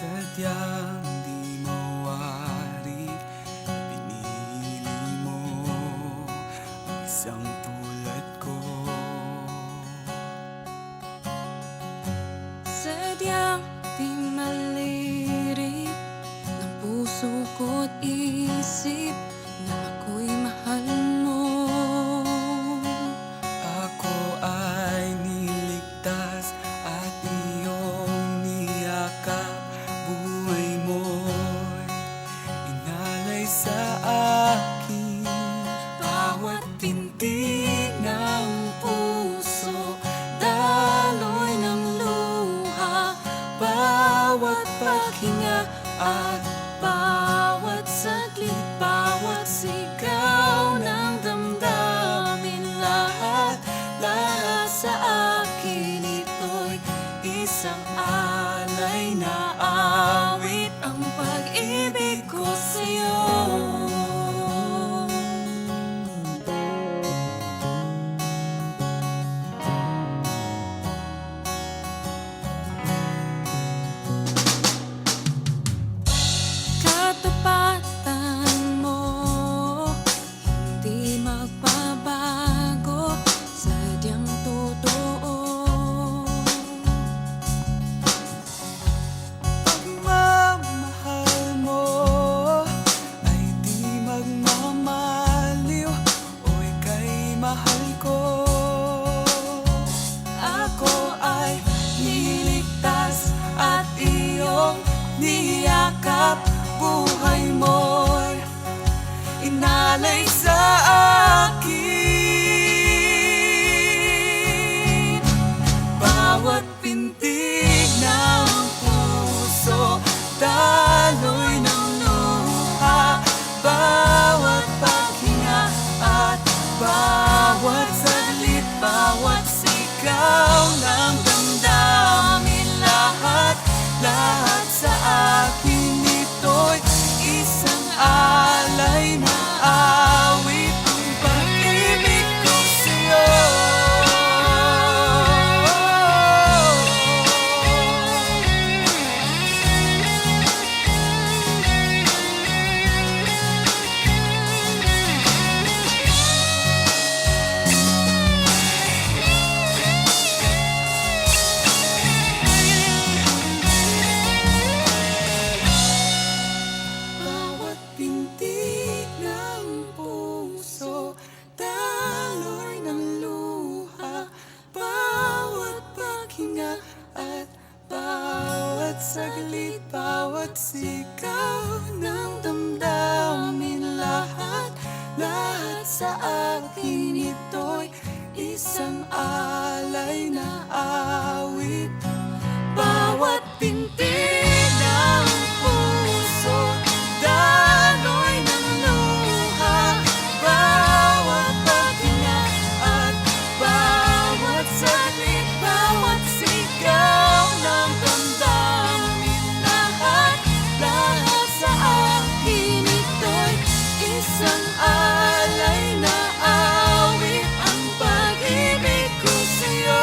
Sadyang di mawari, pinili mo ang isang tulad ko. Sadyang di malirip ng puso ko't isip na ako'y mahal mo. Ako ay niligtas at iyong niyakap. Buhay mo'y inalay sa akin. Bawat tintig ng puso, daloy ng luha. Bawat paghinga at bawat saglit, bawat sigaw ng damdamin. Lahat sa akin ito'y isang alay na awit, ang pag-ibig ko sa'yo. Katapatan mo, hindi magbabago, sadyang totoo. Pagmamahal mo ay di magmamaliw, o ika'y mahal ko. Ako ay niligtas at iyong niyakap. Buhay mo'y inalay sa akin. Bawat pintig ng puso, daloy ng luha. Bawat paghinga at bawat saglit, bawat sigaw ng damdamin. Lahat sa akin ito'y isang alay na awit, ang pag-ibig ko sa'yo. Bawat pintig ng puso, daloy ng luha. Bawat paghinga at bawat saglit, bawat sigaw ng damdamin. Lahat sa akin ito'y isang alay na awit. Bawat pintig ng puso, daloy ng luha. Bawat paghinga at bawat saglit, bawat sigaw ng damdamin. Lahat sa akin ito'y isang alay na awit, ang pag-ibig ko sa'yo.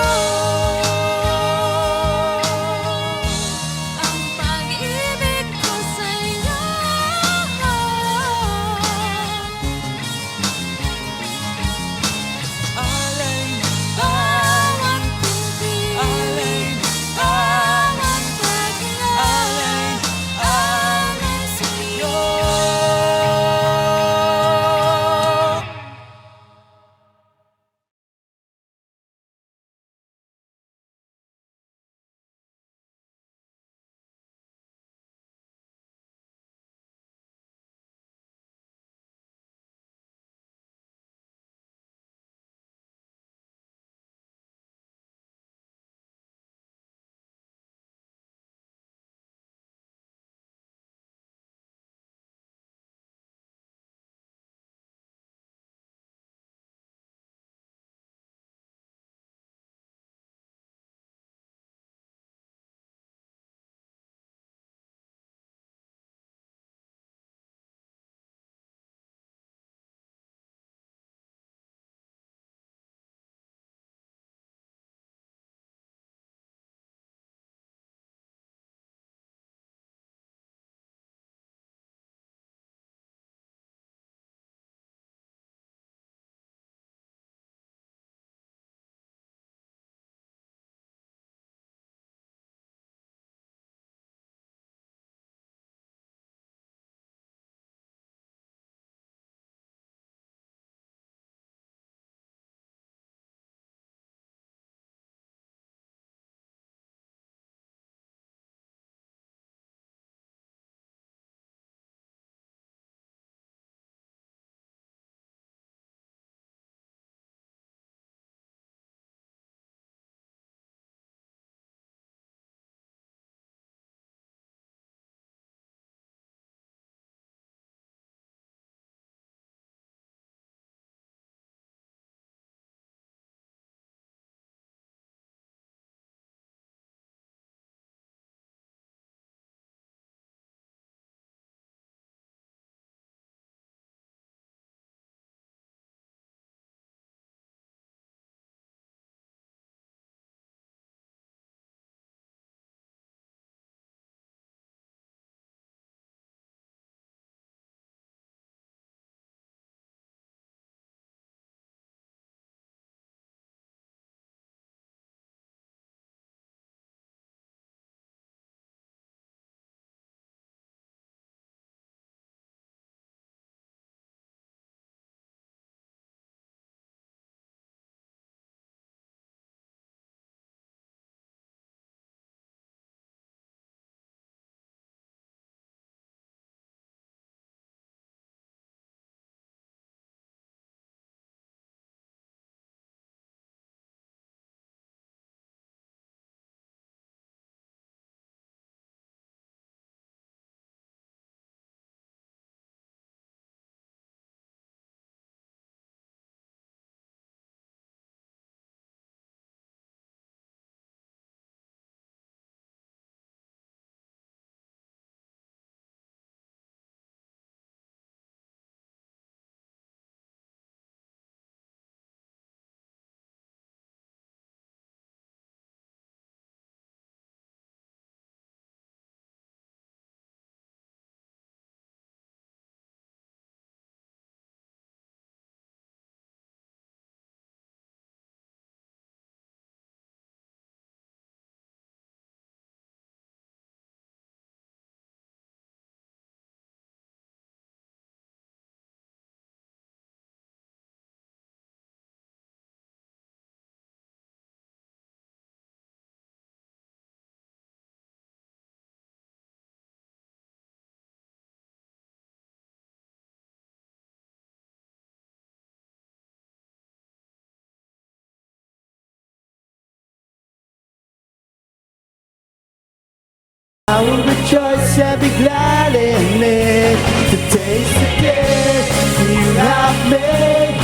and be glad in it. Today's the day you have made.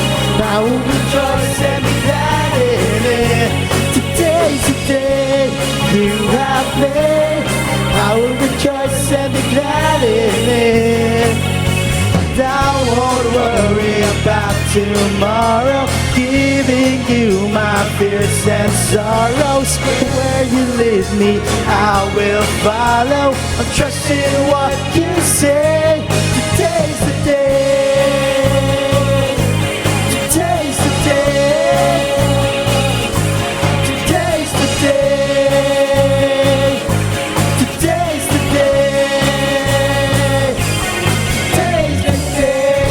I will rejoice and be glad in it. Today's the day you have made. I will rejoice and be glad in it. And I won't worry about tomorrow, giving you my fears and sorrows. Where you lead me, I will follow. I'm trusting what you say. Today's the day. Today's the day. Today's the day. Today's the day. Today's the day.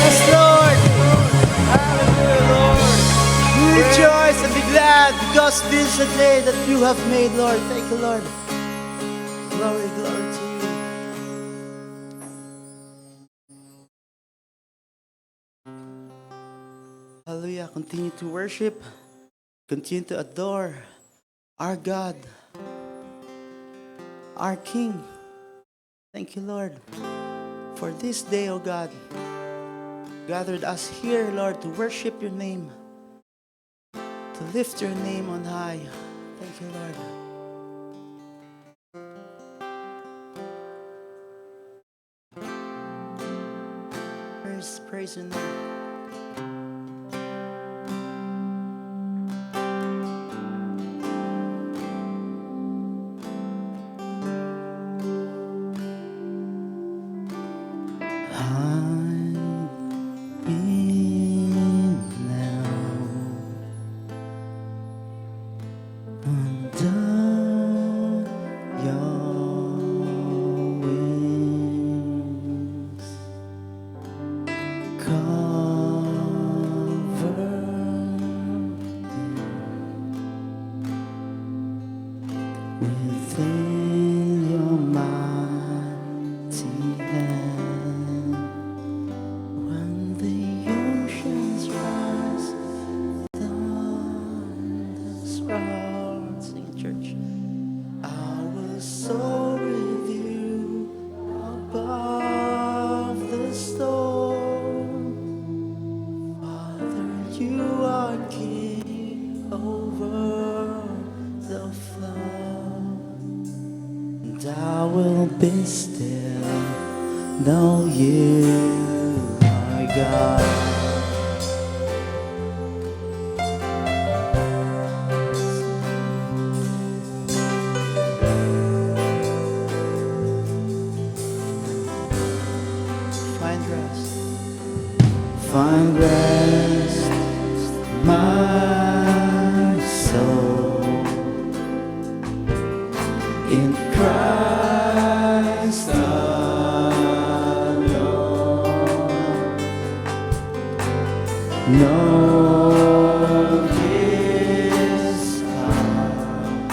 Yes, Lord. Hallelujah, Lord. We rejoice and be glad because this is a day that you have made, Lord. Thank you, Lord. Glory, glory to you. Hallelujah. Continue to worship. Continue to adore our God, our King. Thank you, Lord, for this day, O God. Gathered us here, Lord, to worship your name, to lift your name on high. Thank you, Lord. Praise your name. Within your mighty hand, when the oceans rise, thunders roar. Sing it, church. I will soar with you above the storm. Father, you are King over the flood. And I will be still, know you are God. Find rest, find rest, my soul, in Christ alone. No is found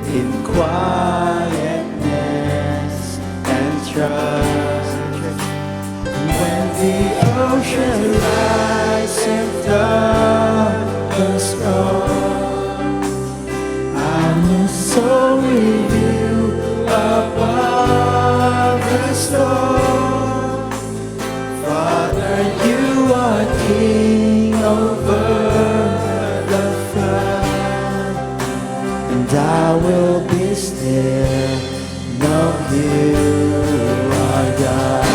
in quietness and trust. When the ocean lies and thunders roar, I will soar with you above the storm. Father, you are King over the flood, and I will be still, know you are God.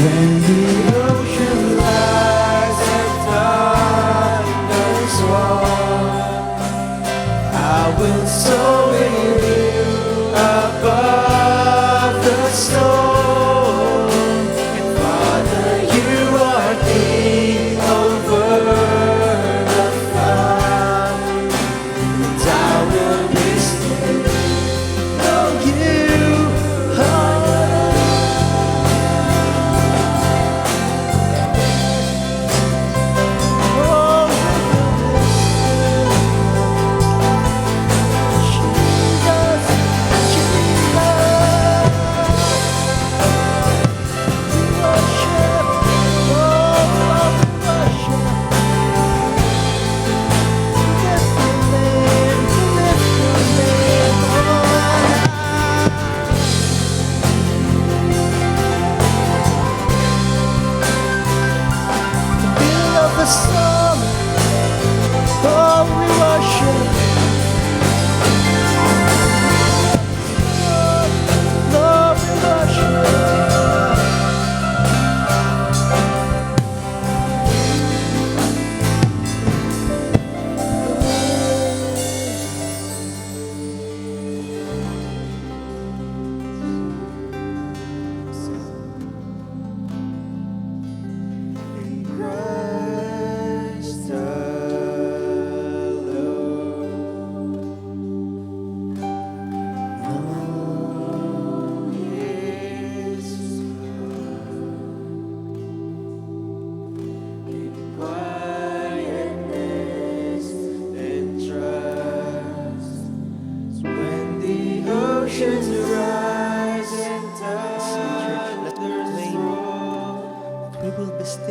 When the ocean lies and thunders roar, I will soar with you above the storm. And Father, you are King over the flood, and I will be still, know you are God. Oh,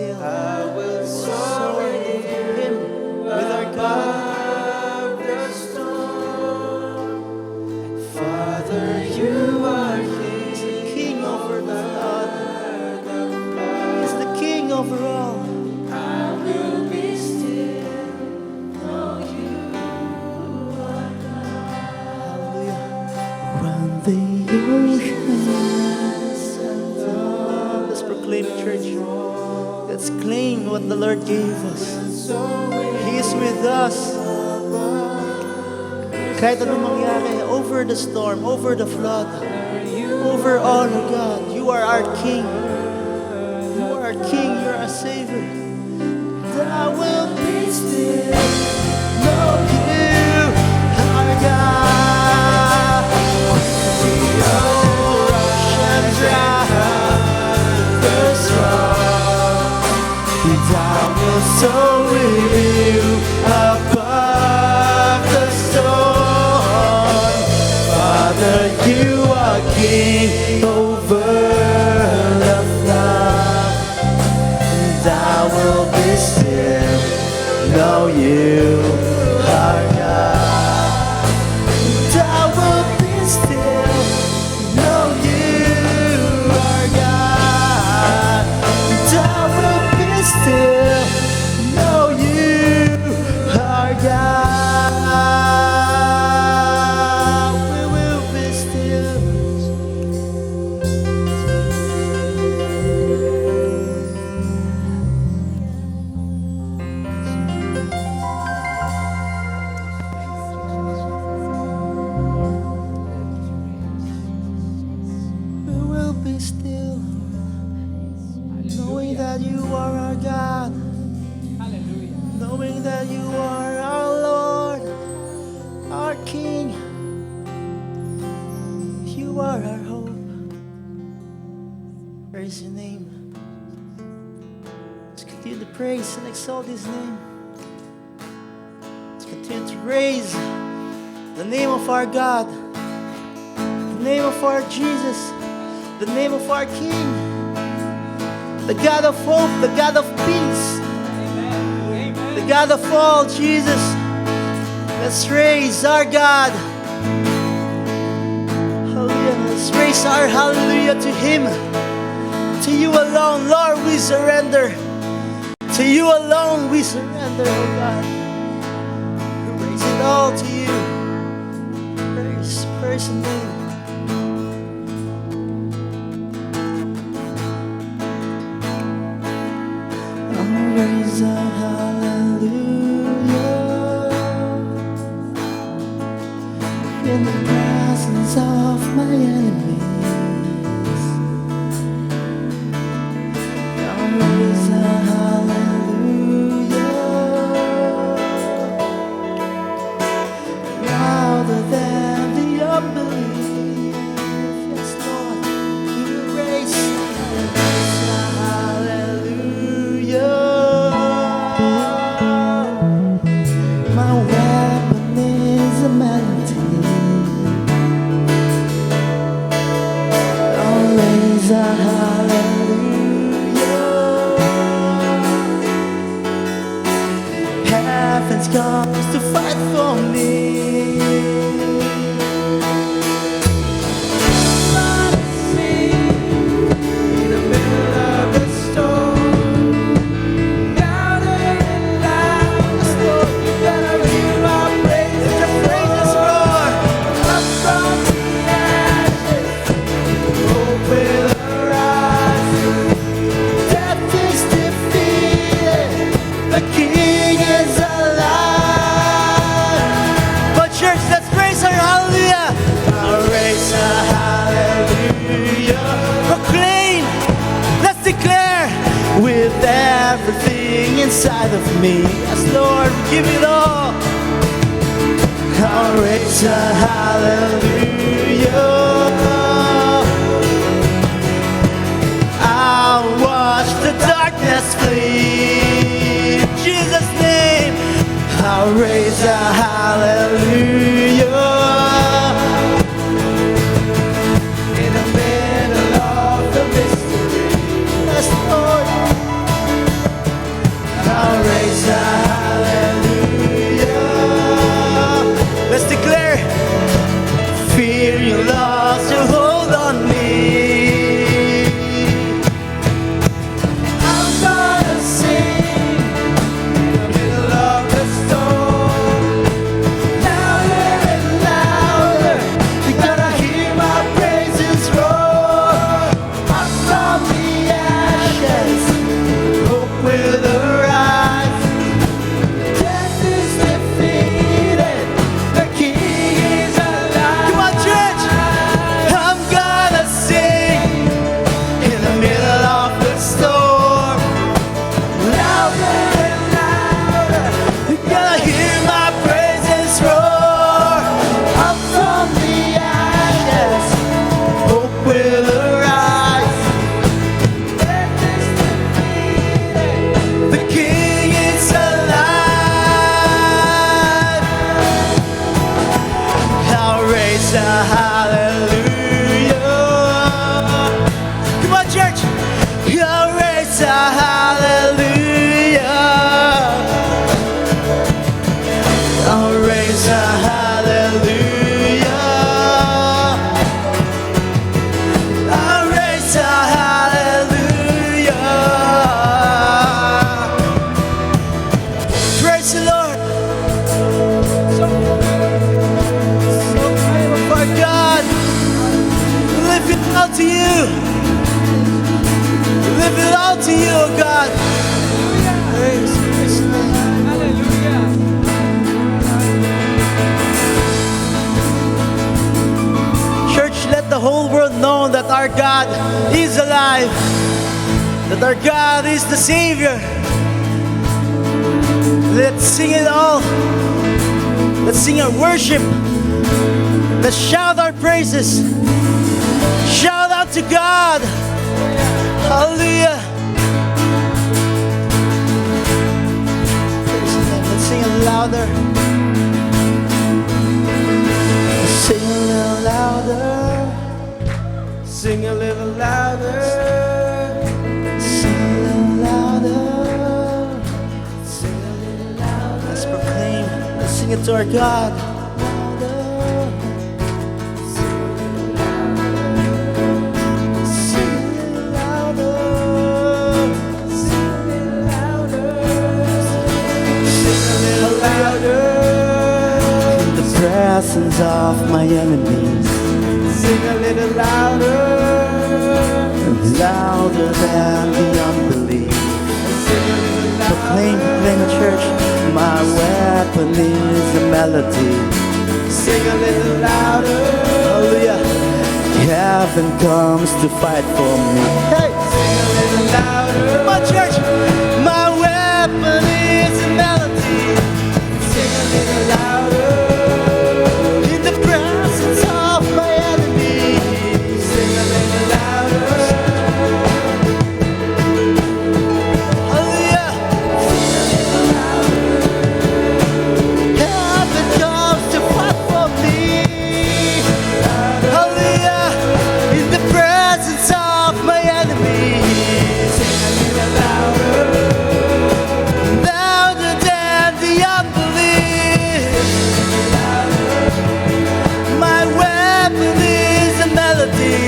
still. I will soar with Him, with our God. Father, you are King. He's the King over the flood. He's the King over all. I will be still. Know you are God. Hallelujah. When the oceans undone. Let's proclaim it, church. Let's claim what the Lord gave us. He is with us. Kahit anong mangyari, over the storm, over the flood, over all, oh God, you are our King. You are our King, you are our Savior. And I will be still, know you, our God. The oceans rise, the storm, and I will soar with you above the storm. Father, you are King over the flood, and I will be still, know you are God. And I will be still, know you are God. And I will be still, know you are God. We will be still. We will be still, knowing that you are our God, knowing that you are our Lord, our King. You are our hope. Praise your name. Let's continue to praise and exalt His name. Let's continue to raise the name of our God, the name of our Jesus, the name of our King, the God of hope, the God of peace, the God of all, Jesus. Let's raise our God. Hallelujah. Let's raise our hallelujah to Him. To you alone, Lord, we surrender. To you alone we surrender, oh God. We raise it all to you. Praise the name. I'll raise a hallelujah in the presence of my enemies. I'll raise a hallelujah louder than the unbelief. Yes, Lord, we will raise a hallelujah. My weapon is a melody. I'll raise a hallelujah. Heaven's comes to fight for me. In the middle of the storm, louder and louder, Lord, you gotta hear our praise. Let your praises roar up from the ashes. Hope will arise. Death is defeated. The King is alive. But church, let's praise our hallelujah. I'll raise a hallelujah. Proclaim, let's declare with everything inside of me. Yes, Lord, we give it all. I'll raise a hallelujah. I'll watch the darkness flee. In Jesus' name, I'll raise a hallelujah. In the middle of the mystery, yes, Lord, raise a hallelujah. Come on, church. I'll raise a hallelujah. I'll raise a hallelujah. I'll raise a hallelujah. Praise the Lord. So for God, lift it all to you. Lift it all to you, oh God. Praise Church, let the whole world know that our God is alive, that our God is the Savior. Let's sing it all. Let's sing our worship. Let's shout our praises. Shout out to God. Hallelujah. Let's sing it louder. Sing a little louder. Sing a little louder. Sing a little louder. Sing a little louder. Let's proclaim. Let's sing it to our God. In the presence of my enemies, sing a little louder, louder than the unbelief. Proclaim, church, my weapon is a melody. Sing a little louder, hallelujah. Heaven comes to fight for me. Hey, sing a little louder. Come on, church, my weapon is a melody. Sing a little louder. In the presence of my enemies, sing a little louder. Hallelujah. Heaven comes to fight for me. Hallelujah. In the presence of my enemies, sing a little louder. Louder than the unbelief. My weapon is a melody.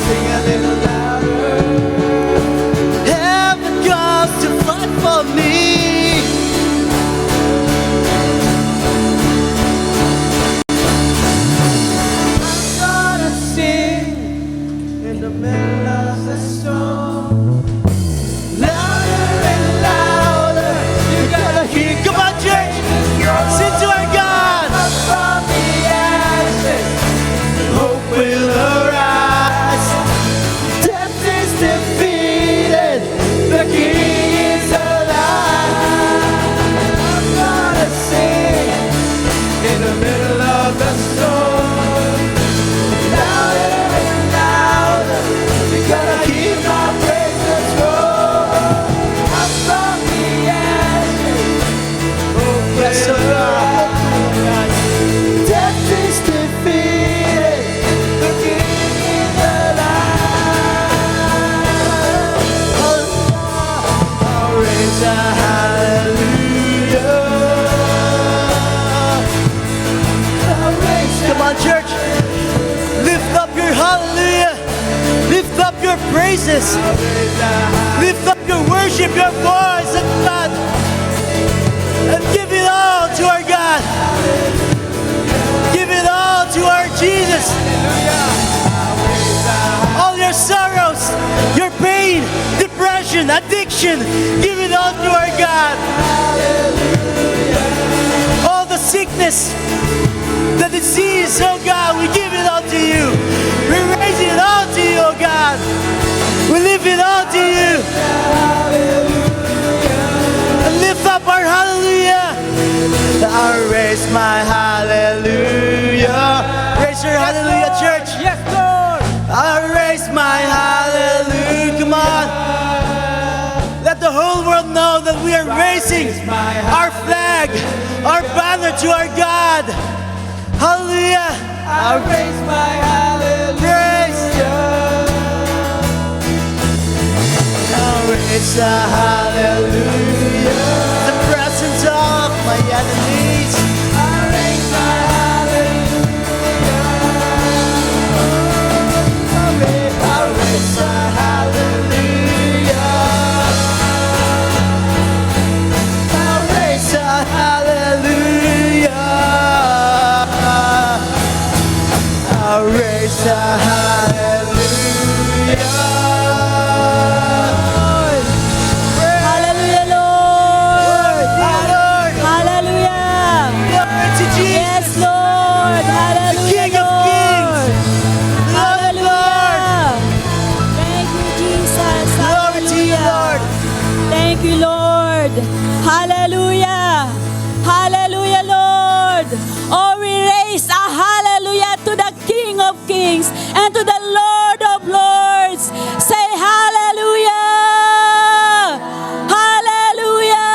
Sing a little louder. Heaven comes to fight for me. I'm gonna sing in the middle of the storm. Louder and louder, you gotta hear. Come on, church, sing to our God. Up from the ashes, hope will arise. Death is defeated, the King is alive. I'm gonna sing in the middle of the storm. Louder and louder, we gotta keep our praises rolling. Up from the ashes, hope will arise. Death is defeated, the King is alive. I'll raise a hallelujah. I'll raise. Come on, church, lift up your hallelujah. Lift up your praises. Lift up your worship, your voice, and God, and give it all to our God. Give it all to our Jesus. All your sorrows, your pain, depression, addiction, give it all to our God. All the sickness, the disease, oh God, we give it all to you. We raise it all to you, oh God. We lift it all to you. And lift up our hallelujah. I'll raise my hallelujah. Raise your hallelujah, church. Yes, Lord. I'll raise my hallelujah. Come on. Let the whole world know that we are raising our flag, our banner to our God. Hallelujah. I raise my hallelujah. I raise a hallelujah. The presence of my enemies. I raise my hallelujah. I raise a hallelujah. I raise a hallelujah. I raise a hallelujah. Hallelujah, Lord. Hallelujah. Glory to Jesus. Yes, Lord. Hallelujah, King of Lord. Kings. Lord of Hallelujah. Thank you, Jesus. Glory to you, Lord. Thank you, Lord. Hallelujah. Hallelujah, Lord. Oh, we raise a hallelujah to the King of Kings and to the Lord of Lords. Say hallelujah. Hallelujah.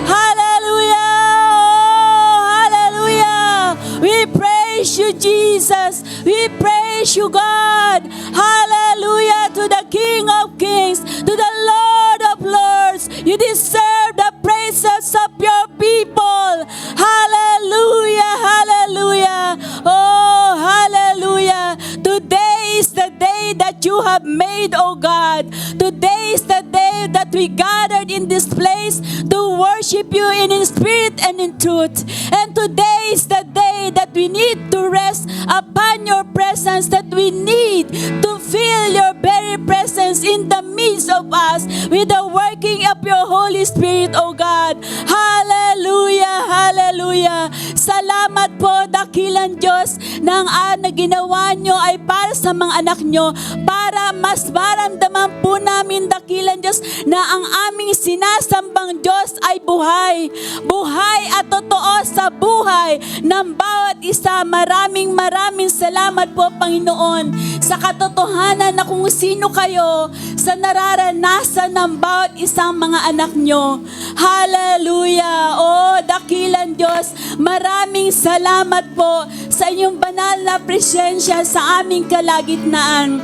Hallelujah. Oh, hallelujah. We praise you, Jesus. We praise you, God. Hallelujah to the King of Kings, to the Lord of Lords. You deserve the praises of your people. Hallelujah, hallelujah. Oh, hallelujah. Today is the day that you have made, oh God. Today is the day that we gathered in this place to worship you in spirit and in truth. And today is the day that we need to rest upon your presence, that we need to feel your very presence in the midst of us with the working of your Holy Spirit, O God. Hallelujah, hallelujah. Salamat po, dakilang Diyos, na na ginawa nyo ay para sa mga anak nyo, para mas maramdaman po namin, dakilang Diyos, na ang aming sinasambang Diyos ay buhay. Buhay at totoo sa buhay ng bawat isa. Maraming salamat po, Panginoon, sa katotohanan na kung sino kayo sa nararanasan ng bawat isang mga anak nyo. Hallelujah! Oh, dakilang Diyos, maraming salamat po sa inyong banal na presensya sa aming kalagitnaan.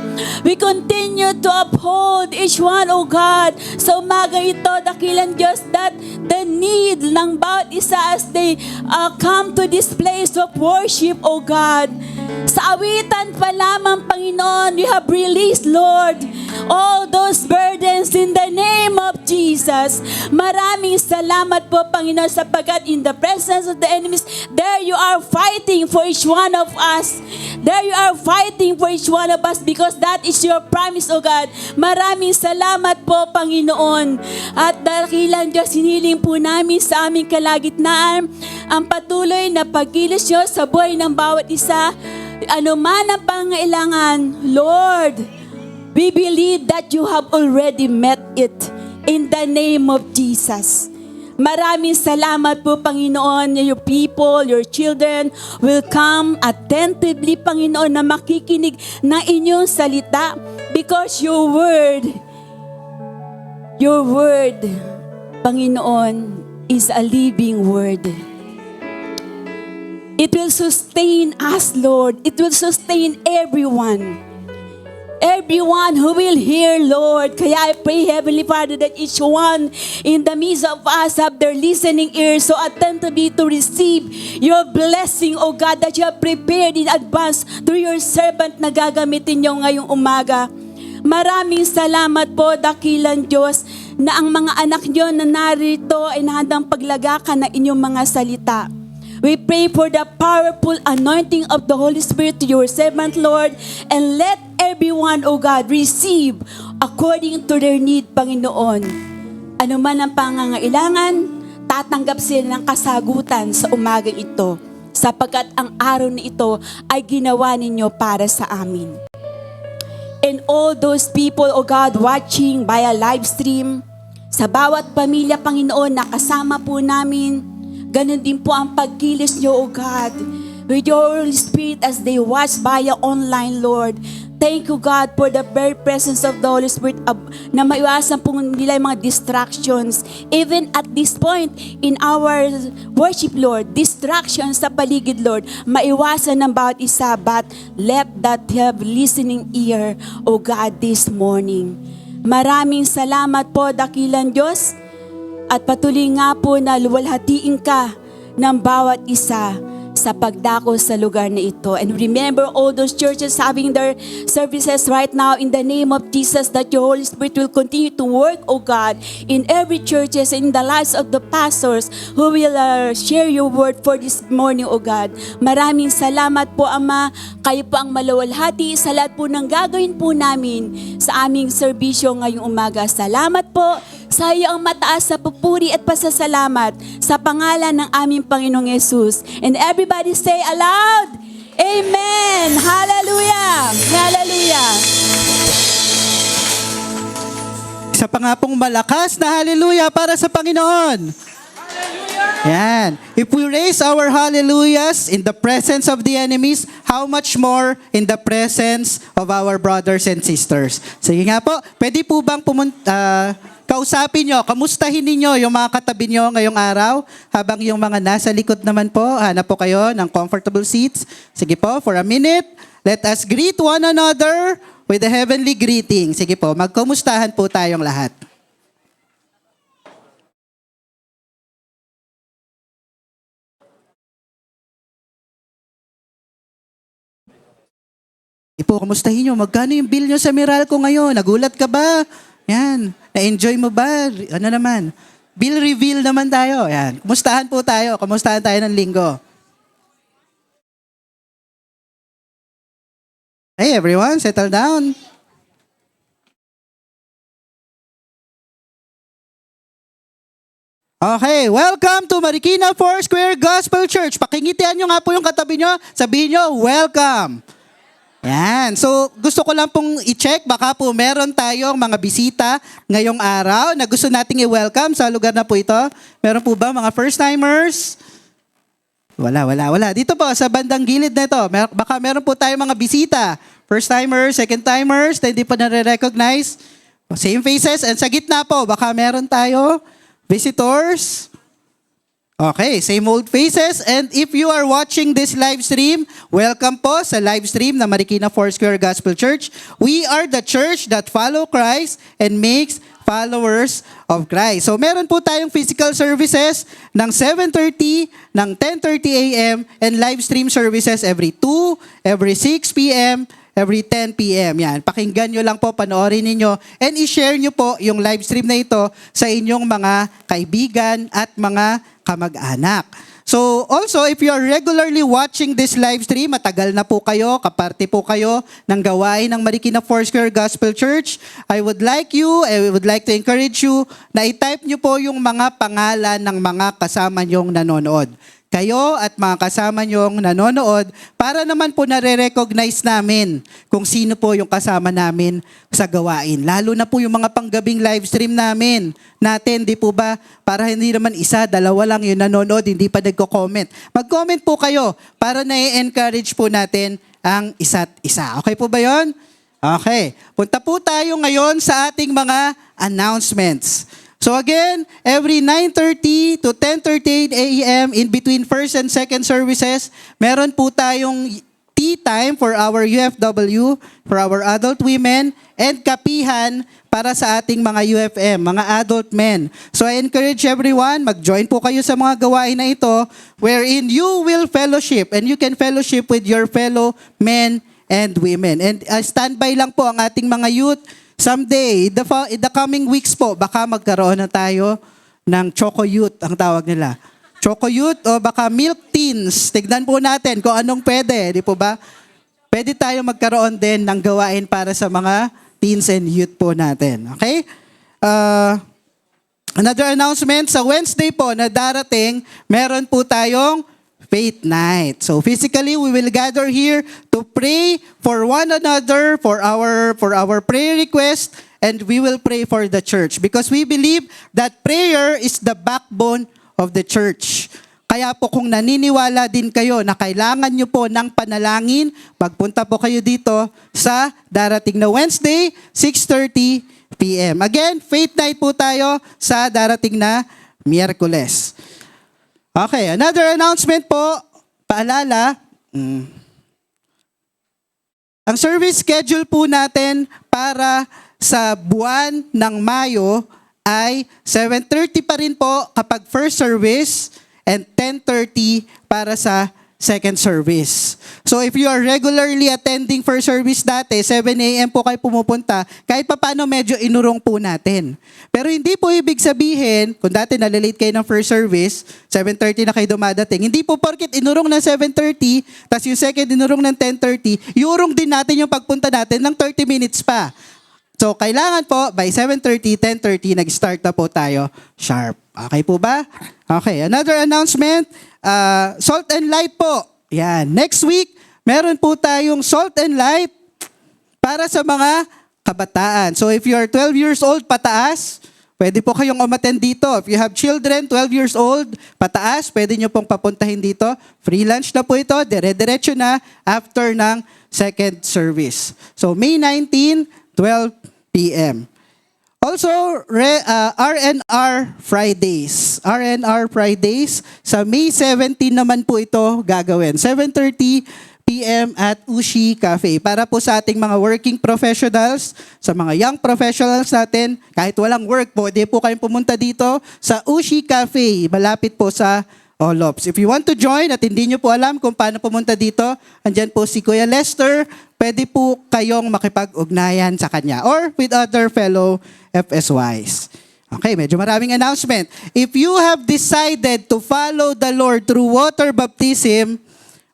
We continue to uphold each one, oh God, sa umaga ito, dakilang Diyos, that the need ng bawat isa as they come to this place of worship, oh God. Sa awitan pa lamang, Panginoon, you have released, Lord, all those burdens in the name of Jesus. Maraming salamat po, Panginoon, sapagkat in the presence of the enemies, there you are fighting for each one of us. There you are fighting for each one of us because that is your promise, O God. Maraming salamat po, Panginoon. At dakilang Diyos, hiniling po namin sa aming kalagitnaan ang patuloy na pagkilos nyo sa buhay ng bawat isa. Ano man ang pangailangan, Lord, we believe that you have already met it in the name of Jesus. Maraming salamat po, Panginoon. Your people, your children will come attentively, Panginoon, na makikinig ng inyong salita because your word, Panginoon, is a living word. It will sustain us, Lord. It will sustain everyone. Everyone who will hear, Lord. Kaya I pray, Heavenly Father, that each one in the midst of us have their listening ears so attentively to receive your blessing, O God, that you have prepared in advance through your servant na gagamitin nyo ngayong umaga. Maraming salamat po, dakilang Diyos, na ang mga anak nyo na narito ay nahandang paglagakan ng inyong mga salita. We pray for the powerful anointing of the Holy Spirit to your servant, Lord, and let everyone, O God, receive according to their need, Panginoon. Ano man ang pangangailangan, tatanggap sila ng kasagutan sa umagang ito, sapagkat ang araw na ito ay ginawa ninyo para sa amin. And all those people, O God, watching via live stream, sa bawat pamilya, Panginoon, na kasama po namin, ganun din po ang pagkilos nyo, O God, with your Holy Spirit as they watch via online, Lord. Thank you, God, for the very presence of the Holy Spirit na maiwasan po nila yung mga distractions. Even at this point in our worship, Lord, distractions sa paligid, Lord, maiwasan ng bawat isa, but let that have listening ear, O God, this morning. Maraming salamat po, dakilang Diyos, at patuloy nga po na luwalhatiin ka ng bawat isa sa pagdako sa lugar na ito. And remember all those churches having their services right now in the name of Jesus, that your Holy Spirit will continue to work, O God, in every churches, in the lives of the pastors who will share your word for this morning, O God. Maraming salamat po, Ama. Kayo po ang maluwalhati sa lahat po ng gagawin po namin sa aming serbisyo ngayong umaga. Salamat po sa iyo ang mataas na pupuri at pasasalamat sa pangalan ng aming Panginoong Yesus. And everybody say aloud, Amen! Hallelujah! Hallelujah! Isa pa nga pong malakas na hallelujah para sa Panginoon. Yan. If we raise our hallelujahs in the presence of the enemies, how much more in the presence of our brothers and sisters? Sige nga po, pwede po bang kausapin nyo, kamustahin ninyo yung mga katabi nyo ngayong araw, habang yung mga nasa likod naman po, hanap po kayo ng comfortable seats. Sige po, for a minute, let us greet one another with a heavenly greeting. Sige po, magkumustahan po tayong lahat. Ipo, kamustahin nyo, magkano yung bill nyo sa Meralco ngayon? Nagulat ka ba? Yan. Na-enjoy mo ba? Ano naman? Bill reveal naman tayo. Yan. Kumustahan po tayo. Kumustahan tayo ng linggo. Hey everyone, settle down. Okay, welcome to Marikina Foursquare Gospel Church. Pakingitian nyo nga po yung katabi nyo. Sabihin nyo, welcome. Yan. So, gusto ko lang pong i-check. Baka po meron tayong mga bisita ngayong araw na gusto nating i-welcome sa lugar na po ito. Meron po ba mga first-timers? Wala. Dito po, sa bandang gilid na ito, baka meron po tayong mga bisita. First-timers, second-timers, na hindi pa nare-recognize. Same faces. And sa gitna po, baka meron tayo visitors. Okay, same old faces. And if you are watching this live stream, welcome po sa live stream ng Marikina Foursquare Gospel Church. We are the church that follow Christ and makes followers of Christ. So meron po tayong physical services ng 7:30, ng 10:30 a.m. and live stream services every 2, every 6 p.m., every 10 p.m. Yan, pakinggan nyo lang po, panoorin ninyo, and i-share nyo po yung live stream na ito sa inyong mga kaibigan at mga kamag-anak. So, also, if you are regularly watching this live stream, matagal na po kayo, kaparte po kayo ng gawain ng Marikina Foursquare Gospel Church, I would like to encourage you na i-type nyo po yung mga pangalan ng mga kasama nyong nanonood. Kayo at mga kasama nyong nanonood, para naman po nare-recognize namin kung sino po yung kasama namin sa gawain. Lalo na po yung mga panggabing live stream natin, di po ba? Para hindi naman isa, dalawa lang yung nanonood, hindi pa nagko-comment. Mag-comment po kayo para na-encourage po natin ang isa't isa. Okay po ba yon? Okay. Punta po tayo ngayon sa ating mga announcements. So again, every 9:30 to 10:30 a.m. in between first and second services, meron po tayong tea time for our UFW, for our adult women, and kapihan para sa ating mga UFM, mga adult men. So I encourage everyone, mag-join po kayo sa mga gawain na ito, wherein you will fellowship, and you can fellowship with your fellow men and women. And standby lang po ang ating mga youth. Someday, in the coming weeks po, baka magkaroon na tayo ng Choco Youth, ang tawag nila. Choco Youth o baka Milk Teens. Tignan po natin kung anong pwede, di po ba? Pwede tayo magkaroon din ng gawain para sa mga teens and youth po natin. Okay? Another announcement, sa Wednesday po na darating, meron po tayong Faith Night. So physically, we will gather here to pray for one another, for our prayer request, and we will pray for the church. Because we believe that prayer is the backbone of the church. Kaya po kung naniniwala din kayo na kailangan nyo po ng panalangin, magpunta po kayo dito sa darating na Wednesday, 6:30 p.m. Again, faith night po tayo sa darating na Miyerkules. Okay, another announcement po. Paalala, ang service schedule po natin para sa buwan ng Mayo ay 7:30 pa rin po kapag first service and 10:30 para sa second service. So if you are regularly attending first service dati, 7 a.m. po kayo pumupunta, kahit pa paano medyo inurong po natin. Pero hindi po ibig sabihin, kung dati nalilate kayo ng first service, 7:30 na kayo dumadating, hindi po porket inurong ng 7:30, tas yung second inurong ng 10:30, iurong din natin yung pagpunta natin ng 30 minutes pa. So kailangan po, by 7:30, 10:30, nag-start na po tayo sharp. Okay po ba? Okay, another announcement, Salt and Light po. Yan. Next week, meron po tayong Salt and Light para sa mga kabataan. So if you are 12 years old pataas, pwede po kayong umattend dito. If you have children 12 years old pataas, pwede nyo pong papuntahin dito. Free lunch na po ito, dire-diretso na after ng second service. So May 19, 12 p.m. Also, RNR Fridays. RNR Fridays. Sa May 17 naman po ito gagawin. 7:30 p.m. at Ushi Cafe. Para po sa ating mga working professionals, sa mga young professionals natin, kahit walang work, pwede po kayong pumunta dito sa Ushi Cafe. Malapit po sa Olops. If you want to join at hindi nyo po alam kung paano pumunta dito, andyan po si Kuya Lester, pwede po kayong makipag-ugnayan sa kanya or with other fellow FSYs. Okay, medyo maraming announcement. If you have decided to follow the Lord through water baptism,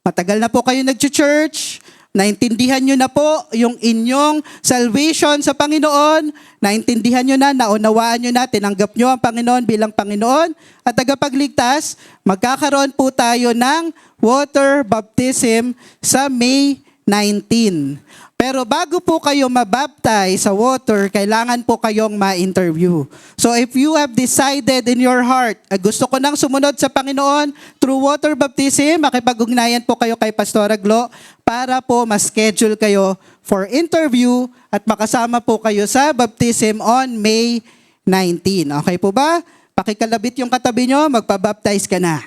matagal na po kayo nag-church, naintindihan nyo na po yung inyong salvation sa Panginoon, naintindihan nyo na, naunawaan nyo na, tinanggap nyo ang Panginoon bilang Panginoon at tagapagligtas, magkakaroon po tayo ng water baptism sa May 19. Pero bago po kayo mabaptize sa water, kailangan po kayong ma-interview. So if you have decided in your heart, gusto ko nang sumunod sa Panginoon through water baptism, makipag-ugnayan po kayo kay Pastora Glo para po ma-schedule kayo for interview at makasama po kayo sa baptism on May 19. Okay po ba? Pakikalabit yung katabi nyo, magpabaptize ka na.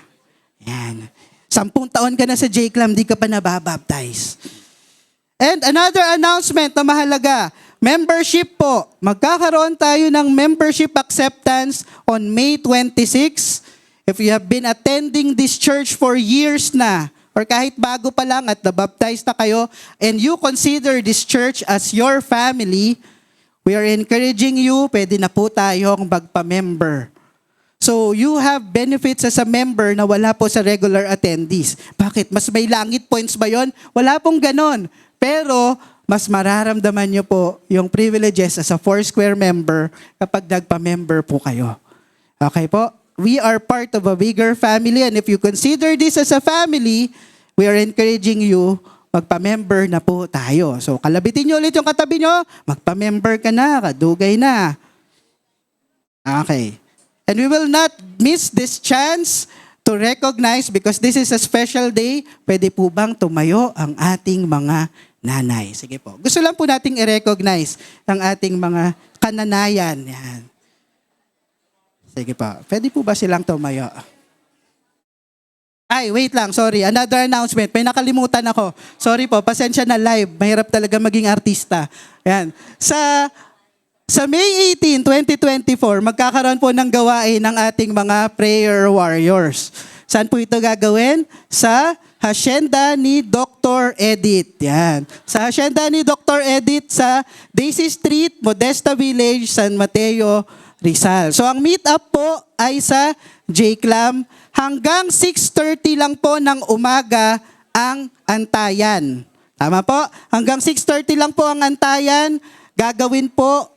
Yan. 10 taon ka na sa J-Clam, di ka pa nababaptize. And another announcement na mahalaga, membership po. Magkakaroon tayo ng membership acceptance on May 26. If you have been attending this church for years na, or kahit bago pa lang at nabaptized na kayo, and you consider this church as your family, we are encouraging you, pwede na po tayong magpa-member. So you have benefits as a member na wala po sa regular attendees. Bakit? Mas may langit points ba yon? Wala pong ganon. Pero mas mararamdaman nyo po yung privileges as a Foursquare member kapag nagpa-member po kayo. Okay po? We are part of a bigger family and if you consider this as a family, we are encouraging you, magpa-member na po tayo. So kalabitin nyo ulit yung katabi nyo, magpa-member ka na, kadugay na. Okay. And we will not miss this chance to recognize, because this is a special day, pwede po bang tumayo ang ating mga nanay? Sige po. Gusto lang po nating i-recognize ang ating mga kananayan. Yan. Sige po. Pwede po ba silang tumayo? Ay, wait lang. Sorry. Another announcement. May nakalimutan ako. Sorry po. Pasensya na live. Mahirap talaga maging artista. Yan. Sa May 18, 2024, magkakaroon po ng gawain ng ating mga prayer warriors. Saan po ito gagawin? Sa hacienda ni Dr. Edith. Yan. Sa hacienda ni Dr. Edith sa Daisy Street, Modesta Village, San Mateo, Rizal. So ang meet up po ay sa J-Clam. Hanggang 6:30 lang po ng umaga ang antayan. Tama po? Hanggang 6:30 lang po ang antayan. Gagawin po,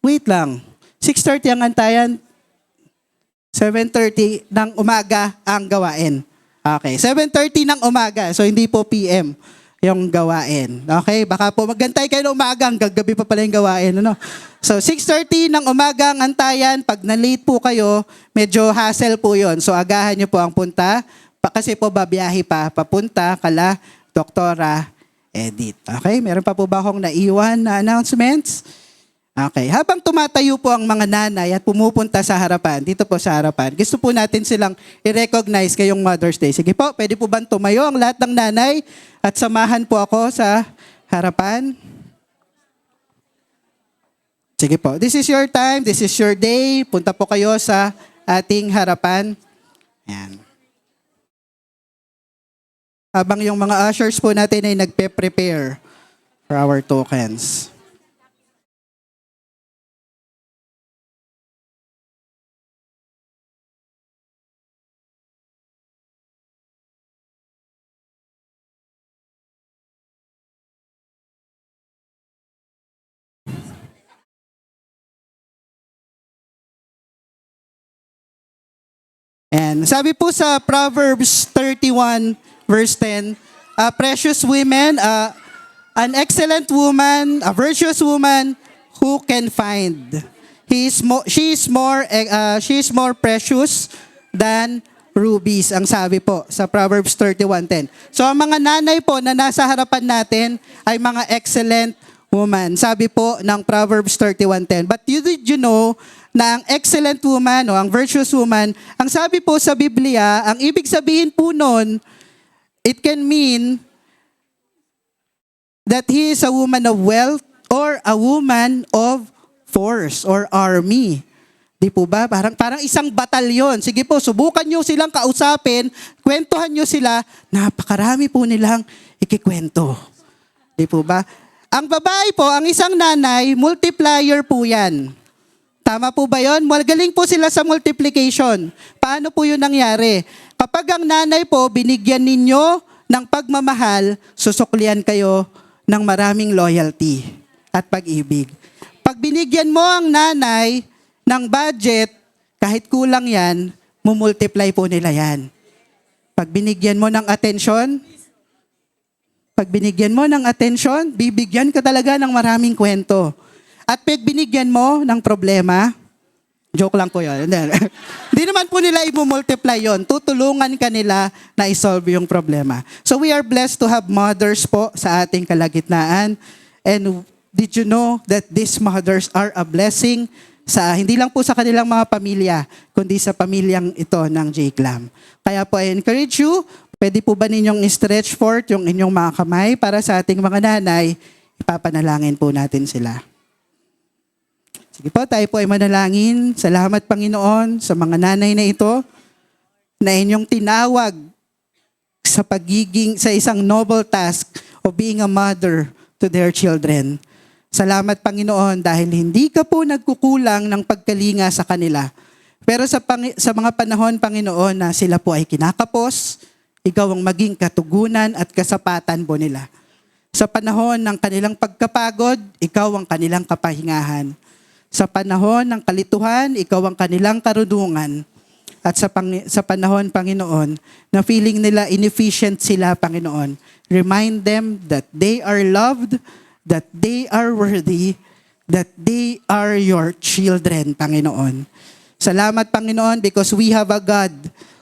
wait lang, 6:30 ang antayan, 7:30 ng umaga ang gawain. Okay, 7:30 ng umaga, so hindi po PM. yung gawain. Okay? Baka po maggantay kayo ng umaga, hanggang gabi pa pala yung gawain. Ano? So 6:30 ng umaga ang antayan. Pag na-late po kayo, medyo hassle po yon. So agahan nyo po ang punta. Kasi po babiyahe pa, papunta kala Doktora Edith. Okay? Meron pa po ba akong naiwan na announcements? Okay. Habang tumatayo po ang mga nanay at pumupunta sa harapan, dito po sa harapan, gusto po natin silang i-recognize ngayong Mother's Day. Sige po, pwede po ba tumayo ang lahat ng nanay at samahan po ako sa harapan? Sige po. This is your time. This is your day. Punta po kayo sa ating harapan. Ayan. Habang yung mga ushers po natin ay nagpe-prepare for our tokens. And sabi po sa Proverbs 31 verse 10, precious women, an excellent woman, a virtuous woman, who can find? She is more precious than rubies, ang sabi po sa Proverbs 31:10. So ang mga nanay po na nasa harapan natin ay mga excellent woman. Sabi po ng Proverbs 31:10. But did you know na ang excellent woman o ang virtuous woman, ang sabi po sa Biblia, ang ibig sabihin po nun, it can mean that he is a woman of wealth or a woman of force or army. Di po ba? Parang isang batalyon. Sige po, subukan nyo silang kausapin, kwentuhan nyo sila, napakarami po nilang ikikwento. Di po ba? Ang babae po, ang isang nanay, multiplier po yan. Tama po ba yun? Magaling po sila sa multiplication. Paano po yun nangyari? Kapag ang nanay po, binigyan ninyo ng pagmamahal, susuklian kayo ng maraming loyalty at pag-ibig. Pag binigyan mo ang nanay ng budget, kahit kulang yan, mumultiply po nila yan. Pag binigyan mo ng atensyon, bibigyan ka talaga ng maraming kwento. At pag binigyan mo ng problema, joke lang po yun. Hindi naman po nila i-multiply yun. Tutulungan ka nila na isolve yung problema. So we are blessed to have mothers po sa ating kalagitnaan. And did you know that these mothers are a blessing sa hindi lang po sa kanilang mga pamilya, kundi sa pamilyang ito ng J-Clam. Kaya po I encourage you, pwede po ba ninyong i-stretch forth yung inyong mga kamay para sa ating mga nanay, ipapanalangin po natin sila. Sige po, tayo po ay manalangin. Salamat Panginoon sa mga nanay na ito na inyong tinawag sa isang noble task of being a mother to their children. Salamat Panginoon dahil hindi ka po nagkukulang ng pagkalinga sa kanila. Pero sa mga panahon Panginoon na sila po ay kinakapos, ikaw ang maging katugunan at kasapatan po nila. Sa panahon ng kanilang pagkapagod, ikaw ang kanilang kapahingahan. Sa panahon ng kalituhan, ikaw ang kanilang karunungan. At sa panahon, Panginoon, na feeling nila inefficient sila, Panginoon, remind them that they are loved, that they are worthy, that they are your children, Panginoon. Salamat, Panginoon, because we have a God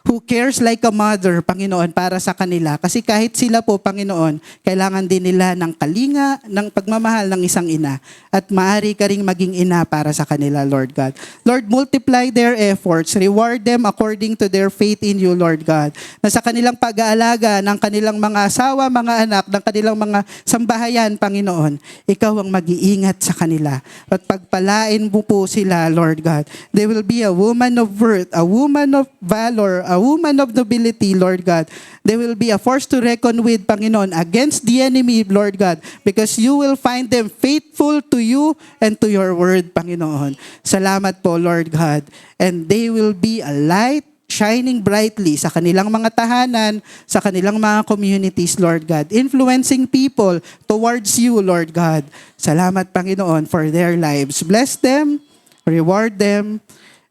who cares like a mother, Panginoon, para sa kanila. Kasi kahit sila po, Panginoon, kailangan din nila ng kalinga, ng pagmamahal ng isang ina. At maaari ka ring maging ina para sa kanila, Lord God. Lord, multiply their efforts. Reward them according to their faith in you, Lord God. Na sa kanilang pag-aalaga ng kanilang mga asawa, mga anak, ng kanilang mga sambahayan, Panginoon, ikaw ang mag-iingat sa kanila. At pagpalain mo po sila, Lord God. They will be a woman of worth, a woman of valor, a woman of nobility, Lord God. They will be a force to reckon with, Panginoon, against the enemy, Lord God, because you will find them faithful to you and to your word, Panginoon. Salamat po, Lord God. And they will be a light shining brightly sa kanilang mga tahanan, sa kanilang mga communities, Lord God, influencing people towards you, Lord God. Salamat, Panginoon, for their lives. Bless them, reward them,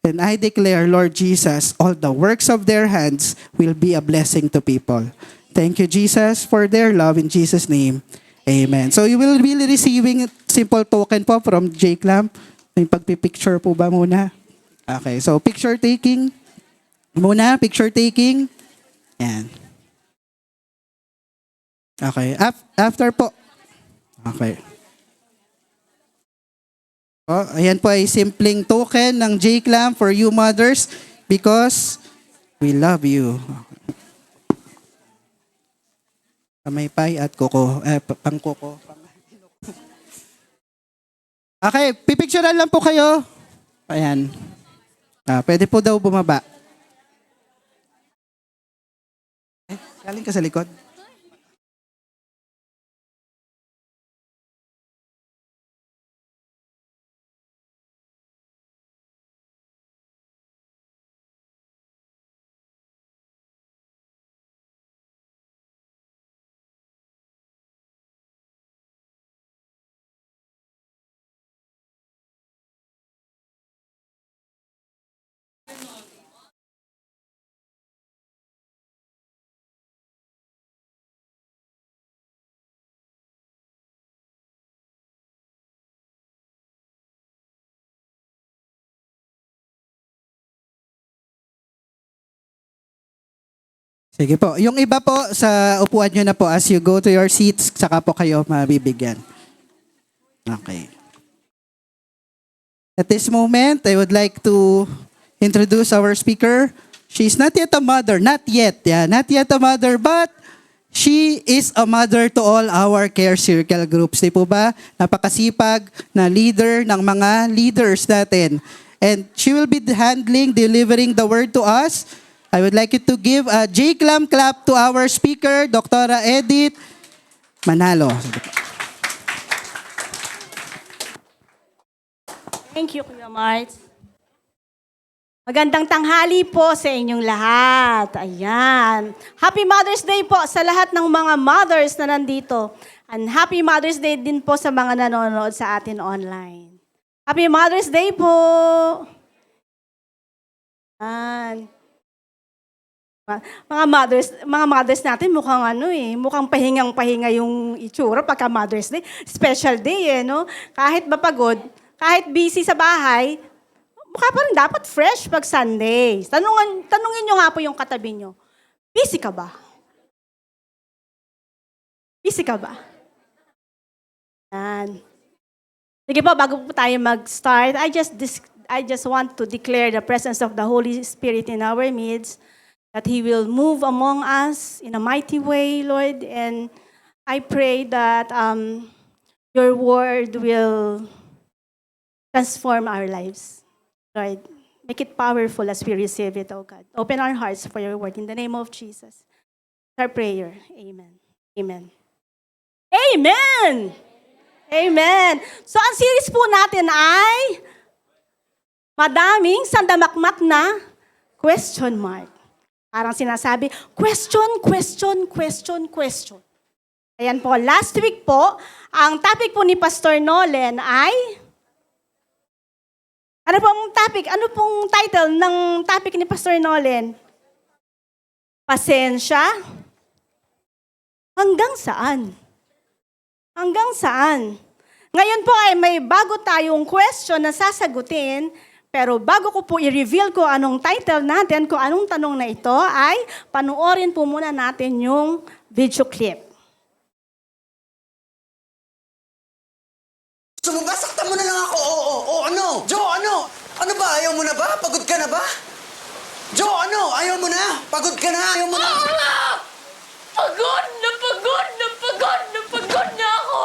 and I declare, Lord Jesus, all the works of their hands will be a blessing to people. Thank you, Jesus, for their love. In Jesus' name, amen. So you will be receiving simple token po from Jake Lam. May pagpipicture po ba muna? Okay, so picture taking muna, picture taking. Yan. Okay, after po. Okay. Oh, ayan po ay simpleng token ng Jake Lam for you mothers because we love you. Kamaypay at koko. Pang-koko. Okay, pipicturean lang po kayo. Ayan. Pwede po daw bumaba. Galing ka sa likod. Sige po. Yung iba po, sa upuan nyo na po as you go to your seats, saka po kayo mabibigyan. Okay. At this moment, I would like to introduce our speaker. She's not yet a mother, not yet a mother, but she is a mother to all our care circle groups. Di po ba? Napakasipag na leader ng mga leaders natin. And she will be delivering the word to us. I would like you to give a Jake Lam clap to our speaker, Dr. Edith Manalo. Thank you, Kuya Mart. Magandang tanghali po sa inyong lahat. Ayan. Happy Mother's Day po sa lahat ng mga mothers na nandito. And Happy Mother's Day din po sa mga nanonood sa atin online. Happy Mother's Day po! Ayan. Mga mothers natin mukhang mukhang pahingang-pahinga yung itsura pagka Mother's Day. Special day no? Kahit mapagod, kahit busy sa bahay, mukha pa rin dapat fresh pag Sunday. Tanungin nyo nga po yung katabi nyo. Busy ka ba? Busy ka ba? Yan. Sige po, bago po tayo mag-start, I just want to declare the presence of the Holy Spirit in our midst, that He will move among us in a mighty way, Lord. And I pray that your word will transform our lives. Lord, make it powerful as we receive it, oh God. Open our hearts for your word in the name of Jesus. Our prayer. Amen. Amen. Amen! Amen! So ang series po natin ay madaming sandamakmak na question mark. Parang sinasabi, question, question, question, question. Ayan po, last week po, ang topic po ni Pastor Nolen ay, ano pong topic? Ano pong title ng topic ni Pastor Nolen? Pasensya? Hanggang saan? Hanggang saan? Ngayon po ay may bago tayong question na sasagutin. Pero bago ko po i-reveal ko anong title natin, kung anong tanong na ito, ay panuorin po muna natin yung video clip. Sumasaktan mo na lang ako. Ano? Joe, ano? Ano ba? Ayaw mo na ba? Pagod ka na ba? Joe, ano? Ayaw mo na? Pagod ka na? Ayaw mo na? Pagod na ako!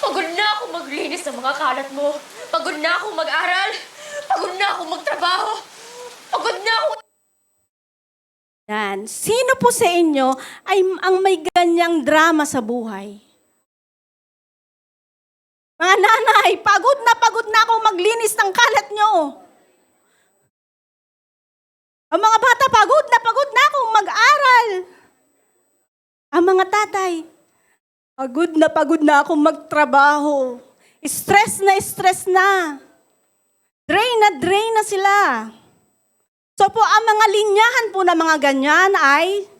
Pagod na ako maglinis ng mga kalat mo. Pagod na ako mag-aral. Pagod na ako magtrabaho. Pagod na ako... Yan. Sino po sa inyo ay ang may ganyang drama sa buhay? Mga nanay, pagod na ako maglinis ng kalat nyo. Ang mga bata, pagod na akong mag-aral. Ang mga tatay, pagod na akong magtrabaho. Stress na. Drain na sila. So So po, ang mga linyahan po ng mga ganyan ay,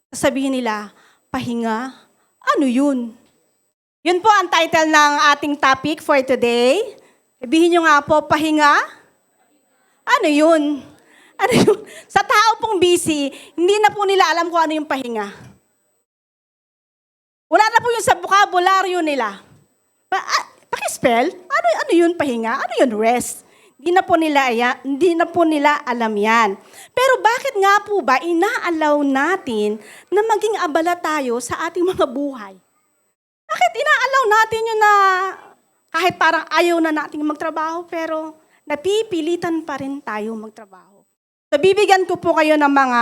sasabihin nila, pahinga, ano yun? Yun po ang title ng ating topic for today. Sabihin nyo nga po, pahinga, ano yun? Ano yun? Sa tao pong busy, hindi na po nila alam kung ano yung pahinga. Wala na po yun sa vocabulary nila. Pakispell, ano yun pahinga? Ano yun rest? Hindi na po nila alam yan. Pero bakit nga po ba inaalaw natin na maging abala tayo sa ating mga buhay? Bakit inaalaw natin yun na kahit parang ayaw na nating magtrabaho, pero napipilitan pa rin tayo magtrabaho? So bibigyan ko po kayo ng mga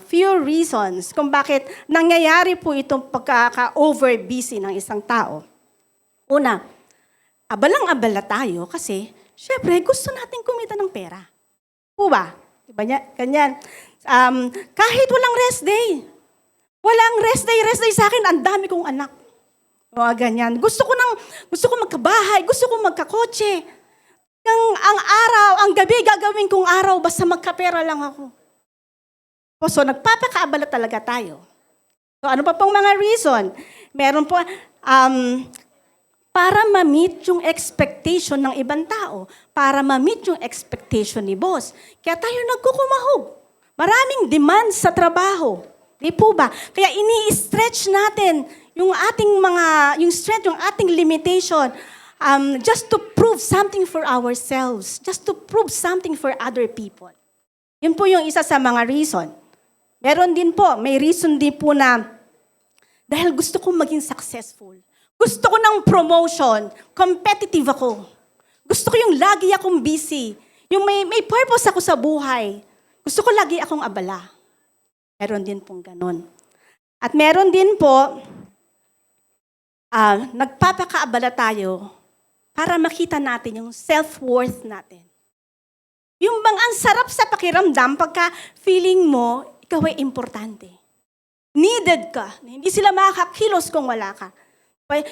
few reasons kung bakit nangyayari po itong pagkaka-over-busy ng isang tao. Una, abalang-abala tayo kasi syempre, gusto natin kumita ng pera. Po ba? Diba niya? Ganyan. Kahit walang rest day. Walang rest day sa akin, ang dami kong anak. Mga ganyan. Gusto ko magkabahay, gusto ko magkakotse. Ang araw, ang gabi, gagawin kong araw, basta magkapera lang ako. So, nagpapakaabala talaga tayo. So, ano pa pong mga reason? Meron po, para ma-meet yung expectation ng ibang tao, para ma-meet yung expectation ni boss. Kaya tayo nagkukumahog. Maraming demand sa trabaho. Di po ba? Kaya ini-stretch natin yung strength, yung ating limitation, just to prove something for ourselves, just to prove something for other people. Yun po yung isa sa mga reason. Meron din po, may reason din po na dahil gusto kong maging successful. Gusto ko ng promotion. Competitive ako. Gusto ko yung lagi akong busy. Yung may purpose ako sa buhay. Gusto ko lagi akong abala. Meron din pong ganun. At meron din po, nagpapakaabala tayo para makita natin yung self-worth natin. Yung bang ang sarap sa pakiramdam pagka feeling mo, ikaw ay importante. Needed ka. Hindi sila makakakilos kung wala ka.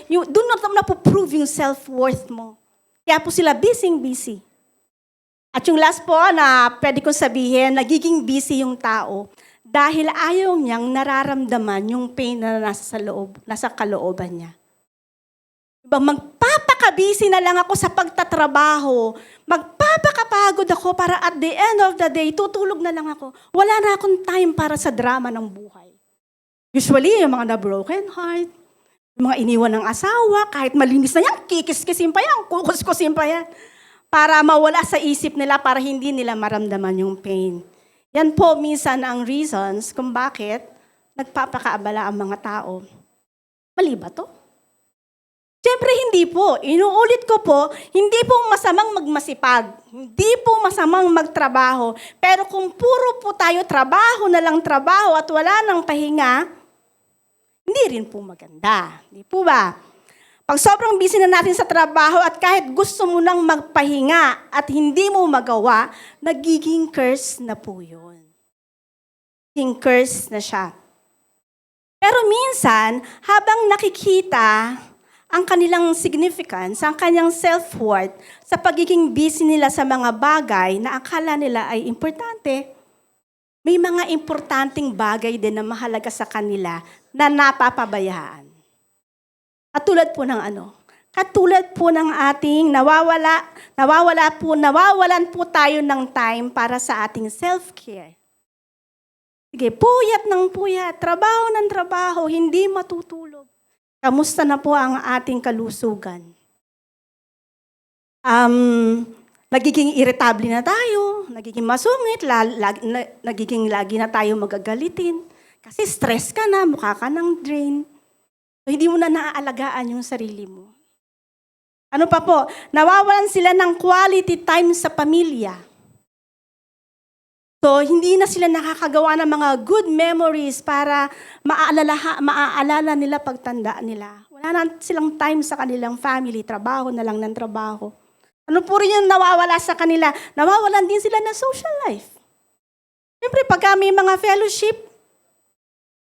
Doon na po-prove yung self-worth mo. Kaya po sila busy. At yung last po na pwede kong sabihin, nagiging busy yung tao dahil ayaw niyang nararamdaman yung pain na nasa kalooban niya. Diba, magpapaka-busy na lang ako sa pagtatrabaho. Magpapakapagod ako para at the end of the day, tutulog na lang ako. Wala na akong time para sa drama ng buhay. Usually, yung mga na-broken heart, yung mga iniwan ng asawa, kahit malinis na yan, kikis-kisin pa yan, kukus-kusin pa yan. Para mawala sa isip nila, para hindi nila maramdaman yung pain. Yan po minsan ang reasons kung bakit nagpapakaabala ang mga tao. Mali ba to? Siyempre hindi po. Inuulit ko po, hindi po masamang magmasipag. Hindi po masamang magtrabaho. Pero kung puro po tayo trabaho na lang trabaho at wala nang pahinga, hindi rin po maganda. Di po ba? Pag sobrang busy na natin sa trabaho at kahit gusto mo nang magpahinga at hindi mo magawa, nagiging curse na po yun. Nagiging curse na siya. Pero minsan, habang nakikita ang kanilang significance, ang kanyang self-worth sa pagiging busy nila sa mga bagay na akala nila ay importante, may mga importanteng bagay din na mahalaga sa kanila na napapabayaan. Katulad po ng Katulad po ng ating nawawalan po tayo ng time para sa ating self-care. Sige, puyat ng puyat, trabaho ng trabaho, hindi matutulog. Kamusta na po ang ating kalusugan? Nagiging irritable na tayo, nagiging masungit, nagiging lagi na tayo magagalitin. Kasi stress ka na, mukha ka ng drain. So, hindi mo na naaalagaan yung sarili mo. Ano pa po? Nawawalan sila ng quality time sa pamilya. So, hindi na sila nakakagawa ng mga good memories para maaalala nila pagtanda nila. Wala na silang time sa kanilang family, trabaho na lang ng trabaho. Ano po rin yung nawawala sa kanila? Nawawalan din sila ng social life. Siyempre, pagka may mga fellowship,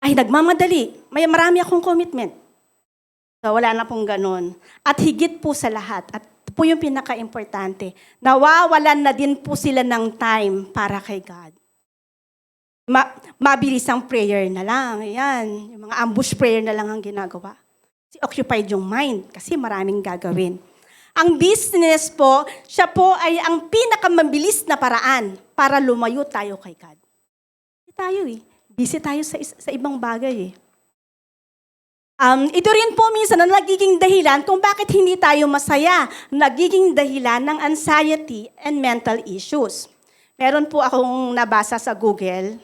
ay nagmamadali. Marami akong commitment. So, wala na pong ganun. At higit po sa lahat, at Ito po yung pinaka-importante. Nawawalan na din po sila ng time para kay God. Mabilis ang prayer na lang. Ayan. Yung mga ambush prayer na lang ang ginagawa. Occupied yung mind kasi maraming gagawin. Ang business po, siya po ay ang pinakamabilis na paraan para lumayo tayo kay God. Busy tayo eh. Busy tayo sa ibang bagay eh. Ito rin po minsan na nagiging dahilan kung bakit hindi tayo masaya. Nagiging dahilan ng anxiety and mental issues. Meron po akong nabasa sa Google,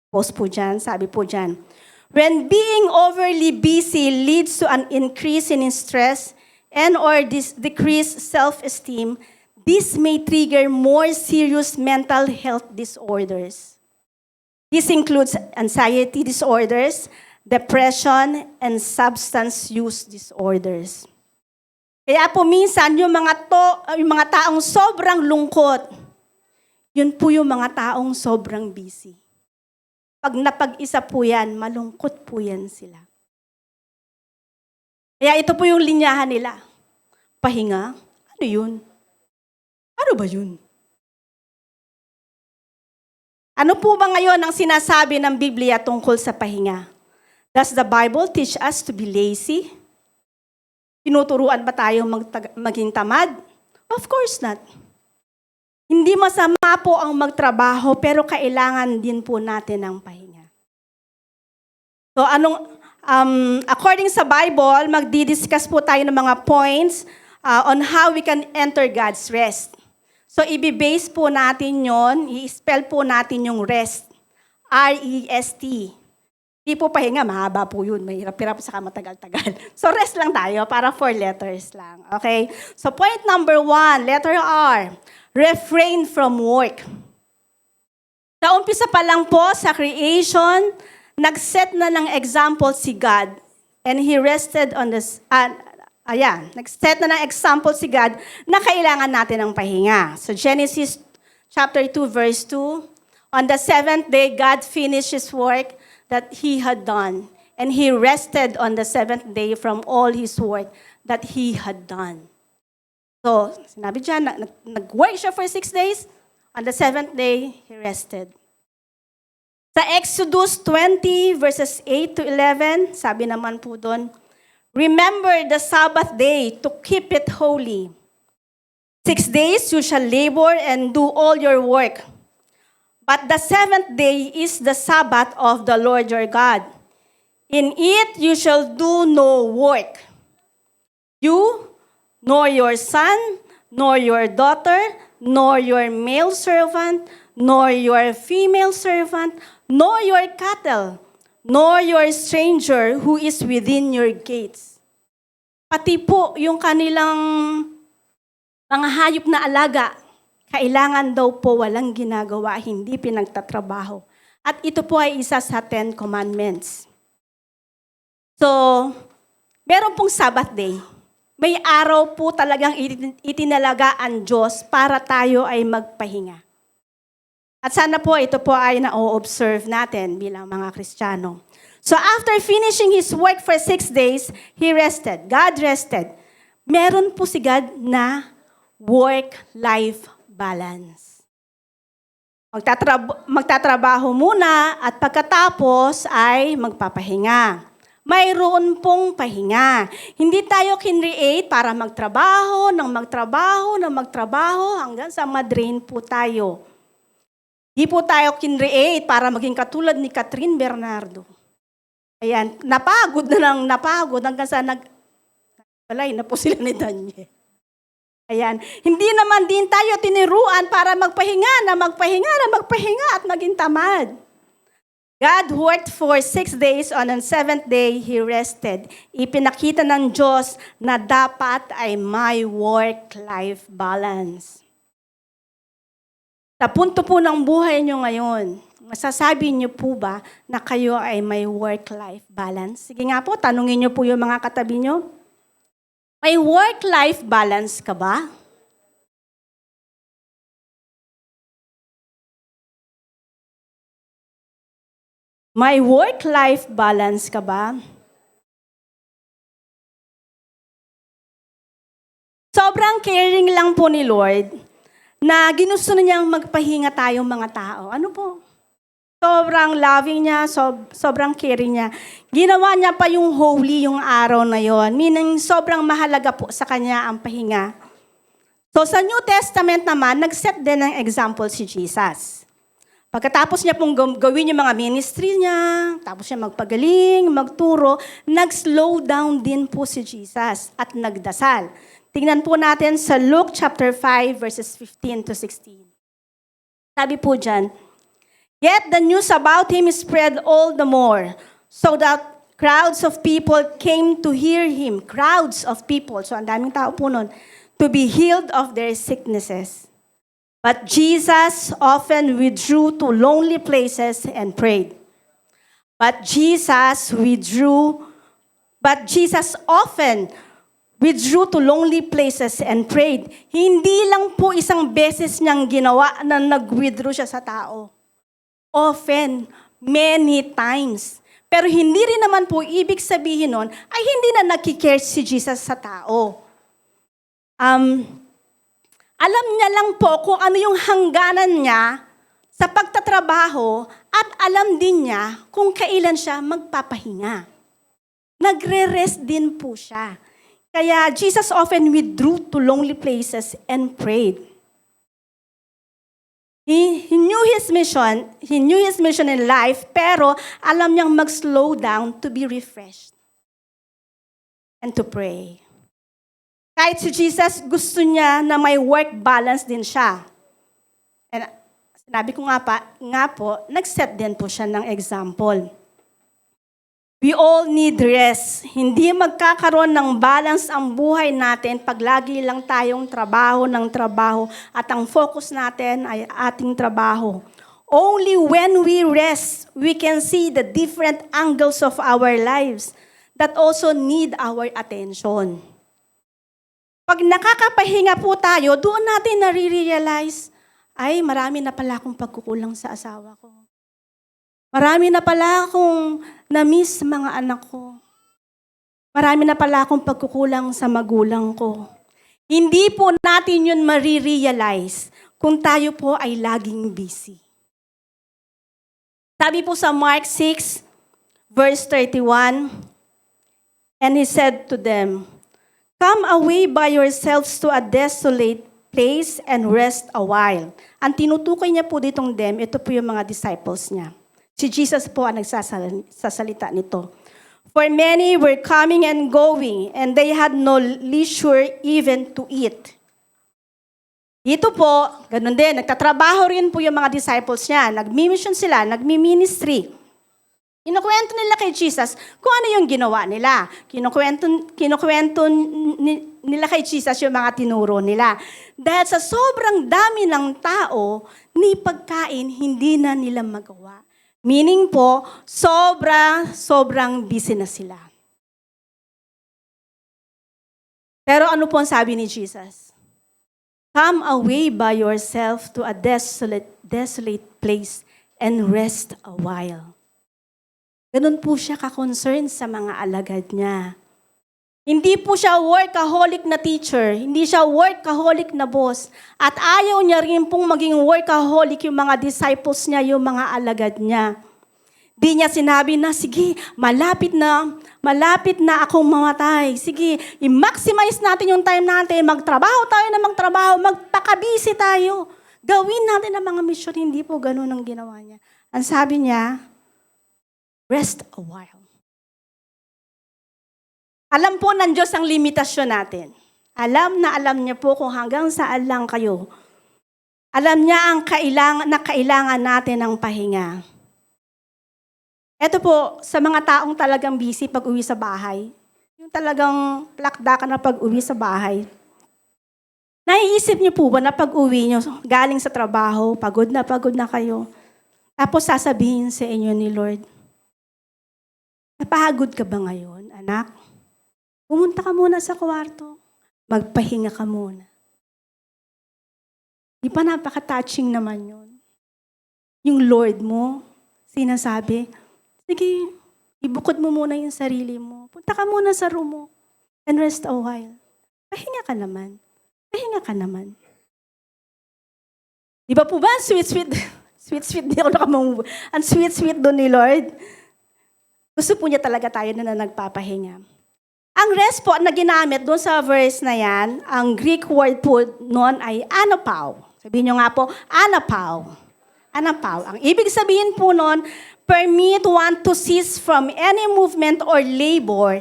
post po dyan, sabi po dyan, when being overly busy leads to an increase in stress and or decreased self-esteem, this may trigger more serious mental health disorders. This includes anxiety disorders, depression, and substance use disorders. Kaya po minsan yung mga taong sobrang lungkot, yun po yung mga taong sobrang busy. Pag napag-isa po yan, malungkot po yan sila. Kaya ito po yung linyahan nila. Pahinga? Ano yun? Ano ba yun? Ano po ba ngayon ang sinasabi ng Biblia tungkol sa pahinga? Does the Bible teach us to be lazy? Tinuturuan ba tayong maging tamad? Of course not. Hindi masama po ang magtrabaho, pero kailangan din po natin ng pahinga. So according sa Bible, magdi-discuss po tayo ng mga points on how we can enter God's rest. So i-base po natin yon, i-spell po natin yung rest. R-E-S-T. Hindi po pahinga, mahaba po yun. Mahirap-hirap sa matagal-tagal. So rest lang tayo para 4 letters lang. Okay? So point number 1, letter R. Refrain from work. Sa umpisa pa lang po sa creation, nag-set na ng example si God and He rested on this. Nag-set na ng example si God na kailangan natin ng pahinga. So Genesis chapter 2 verse 2, on the 7th day, God finished His work that He had done. And He rested on the 7th day from all His work that He had done. So, sinabi dyan, nag-work siya for 6 days. On the 7th day, He rested. Sa Exodus 20, verses 8 to 11, sabi naman po doon, remember the Sabbath day to keep it holy. 6 days you shall labor and do all your work. But the 7th day is the Sabbath of the Lord your God. In it you shall do no work. You, nor your son, nor your daughter, nor your male servant, nor your female servant, nor your cattle, nor your stranger who is within your gates. Pati po yung kanilang mga hayop na alaga, kailangan daw po walang ginagawa, hindi pinagtatrabaho. At ito po ay isa sa 10 Commandments. So, meron pong Sabbath day. May araw po talagang itinalaga ang Diyos para tayo ay magpahinga. At sana po ito po ay na-observe natin bilang mga Kristiyano. So after finishing His work for 6 days, He rested. God rested. Meron po si God na work-life balance. Magtatrabaho muna at pagkatapos ay magpapahinga. Mayroon pong pahinga. Hindi tayo kinreate para magtrabaho hanggang sa madrain po tayo. Hindi po tayo kinreate para maging katulad ni Catherine Bernardo. Ayan, napagod hanggang sa walay na po sila ni Daniel. Ayan, hindi naman din tayo tiniruan para magpahinga at maging tamad. God worked for 6 days. On the 7th day, He rested. Ipinakita ng Diyos na dapat ay may work-life balance. Sa punto po ng buhay nyo ngayon, masasabi nyo po ba na kayo ay may work-life balance? Sige nga po, tanungin nyo po yung mga katabi nyo. May work-life balance ka ba? May work-life balance ka ba? So, sobrang caring lang po ni Lord na ginusto na niyang magpahinga tayong mga tao. Ano po? Sobrang loving niya, sobrang caring niya. Ginawa niya pa yung holy yung araw na yon. Meaning, sobrang mahalaga po sa kanya ang pahinga. So sa New Testament naman, nag-set din ng example si Jesus. Pagkatapos niya pong gawin yung mga ministry niya, tapos siya magpagaling, magturo, nag-slow down din po si Jesus at nagdasal. Tingnan po natin sa Luke chapter 5 verses 15 to 16. Sabi po dyan, "Yet the news about him spread all the more, so that crowds of people came to hear him." Crowds of people. So ang daming tao po nun. "To be healed of their sicknesses. But Jesus often withdrew to lonely places and prayed." But Jesus often withdrew to lonely places and prayed. Hindi lang po isang beses niyang ginawa na nag-withdraw siya sa tao. Often, many times. Pero hindi rin naman po ibig sabihin nun ay hindi na nagkikare si Jesus sa tao. Alam niya lang po kung ano yung hangganan niya sa pagtatrabaho at alam din niya kung kailan siya magpapahinga. Nagre-rest din po siya. Kaya Jesus often withdrew to lonely places and prayed. He knew his mission in life, pero alam niyang mag-slow down to be refreshed and to pray. Kahit si Jesus, gusto niya na may work balance din siya. And sinabi ko nga po, nag-set din po siya ng example. We all need rest. Hindi magkakaroon ng balance ang buhay natin pag lagi lang tayong trabaho ng trabaho at ang focus natin ay ating trabaho. Only when we rest, we can see the different angles of our lives that also need our attention. Pag nakakapahinga po tayo, doon natin nare-realize, ay marami na pala akong pagkukulang sa asawa ko. Marami na pala akong na-miss mga anak ko. Marami na pala akong pagkukulang sa magulang ko. Hindi po natin yun marirealize kung tayo po ay laging busy. Sabi po sa Mark 6, verse 31, "And he said to them, 'Come away by yourselves to a desolate place and rest a while.'" Ang tinutukoy niya po ditong them, ito po yung mga disciples niya. Si Jesus po ang nagsasalita nito. "For many were coming and going, and they had no leisure even to eat." Dito po, ganun din, nagtatrabaho rin po yung mga disciples niya. Nagmi-mission sila, nagmi-ministry. Kinukwento nila kay Jesus kung ano yung ginawa nila. Kinukwento nila kay Jesus yung mga tinuro nila. Dahil sa sobrang dami ng tao, ni pagkain hindi na nila magawa. Meaning po, sobrang busy na sila. Pero ano po ang sabi ni Jesus? "Come away by yourself to a desolate place and rest a while." Ganun po siya ka-concern sa mga alagad niya. Hindi po siya workaholic na teacher, hindi siya workaholic na boss, at ayaw niya rin pong maging workaholic yung mga disciples niya, yung mga alagad niya. Di niya sinabi na, sige, malapit na akong mamatay. Sige, i-maximize natin yung time natin, magtrabaho tayo na magtrabaho, magpakabisi tayo. Gawin natin ang mga mission, hindi po ganun ang ginawa niya. Ang sabi niya, rest a while. Alam po ng Diyos ang limitasyon natin. Alam niya po kung hanggang saan lang kayo. Alam niya ang kailangan natin ng pahinga. Ito po, sa mga taong talagang busy pag uwi sa bahay, yung talagang plakda ka na pag uwi sa bahay, naiisip niyo po ba na pag uwi niyo, galing sa trabaho, pagod na kayo, tapos sasabihin sa inyo ni Lord, napahagod ka ba ngayon, anak? Pumunta ka muna sa kwarto. Magpahinga ka muna. Di ba napaka-touching naman yun? Yung Lord mo, sinasabi, sige, ibukod mo muna yung sarili mo. Punta ka muna sa room mo and rest a while. Pahinga ka naman. pahinga ka naman. Di ba po ba? Sweet-sweet. Sweet-sweet, di ako nakamove. Ang sweet-sweet doon ni Lord. Gusto po niya talaga tayo na nagpapahinga. Ang rest po na ginamit doon sa verse na yan, ang Greek word po noon ay anapau. Sabihin nyo nga po, anapau. Anapau. Ang ibig sabihin po noon, permit one to cease from any movement or labor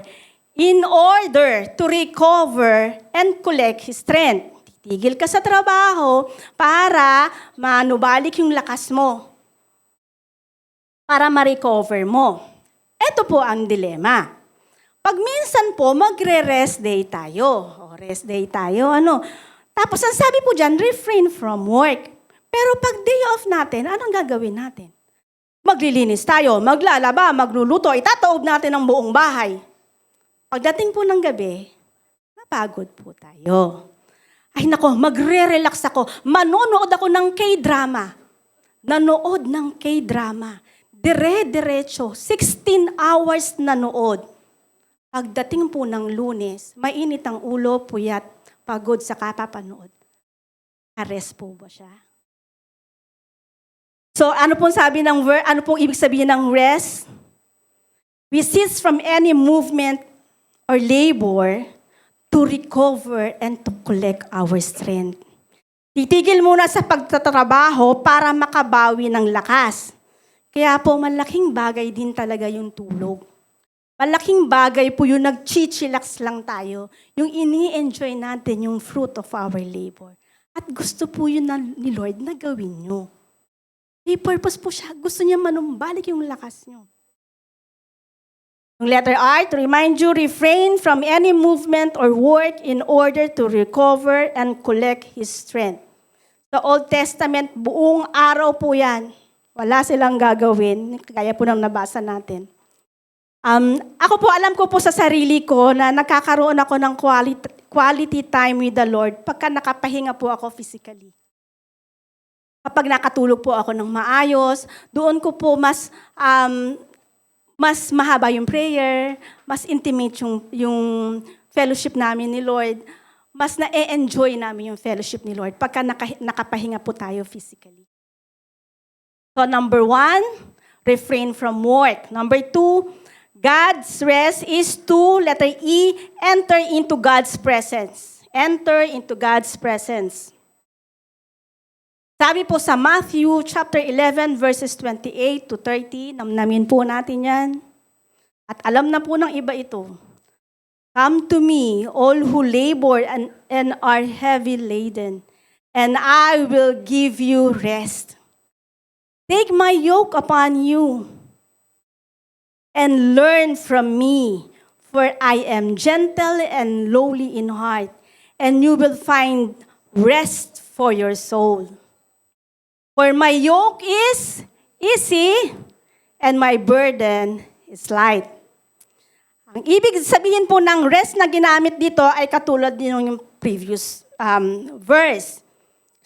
in order to recover and collect his strength. Titigil ka sa trabaho para manubalik yung lakas mo. Para ma-recover mo. Ito po ang dilema. Pag minsan po, magre-rest day tayo. O rest day tayo, Tapos ang sabi po dyan, refrain from work. Pero pag day off natin, anong gagawin natin? Maglilinis tayo, maglalaba, magluluto, itataob natin ang buong bahay. Pagdating po ng gabi, napagod po tayo. Ay nako, magre-relax ako. Manonood ako ng K-drama. Nanood ng K-drama. Dire-diretso, 16 hours nanood. Pagdating po ng Lunes, mainit ang ulo, puyat, pagod sa kapapanood. Arrest po ba siya? So ano pong ibig sabihin ng rest? We cease from any movement or labor to recover and to collect our strength. Titigil muna sa pagtatrabaho para makabawi ng lakas. Kaya po malaking bagay din talaga yung tulog. Malaking bagay po yung nag-chichilax lang tayo, yung ini-enjoy natin yung fruit of our labor. At gusto po yun ni Lord na gawin nyo. May purpose po siya. Gusto niya manumbalik yung lakas nyo. Yung letter R, to remind you, refrain from any movement or work in order to recover and collect his strength. Sa Old Testament, buong araw po yan. Wala silang gagawin. Kaya po nang nabasa natin. Ako po, alam ko po sa sarili ko na nakakaroon ako ng quality time with the Lord pagka nakapahinga po ako physically. Kapag nakatulog po ako ng maayos, doon ko po mas mahaba yung prayer, mas intimate yung fellowship namin ni Lord, mas na-enjoy namin yung fellowship ni Lord pagka nakapahinga po tayo physically. So number 1, refrain from work. Number 2, God's rest is to, letter E, enter into God's presence. Enter into God's presence. Sabi po sa Matthew chapter 11 verses 28 to 30, namnamin po natin yan. At alam na po ng iba ito. Come to me, all who labor and are heavy laden, and I will give you rest. Take my yoke upon you, and learn from me, for I am gentle and lowly in heart, and you will find rest for your soul. For my yoke is easy, and my burden is light. Ang ibig sabihin po ng rest na ginamit dito ay katulad din yung previous verse.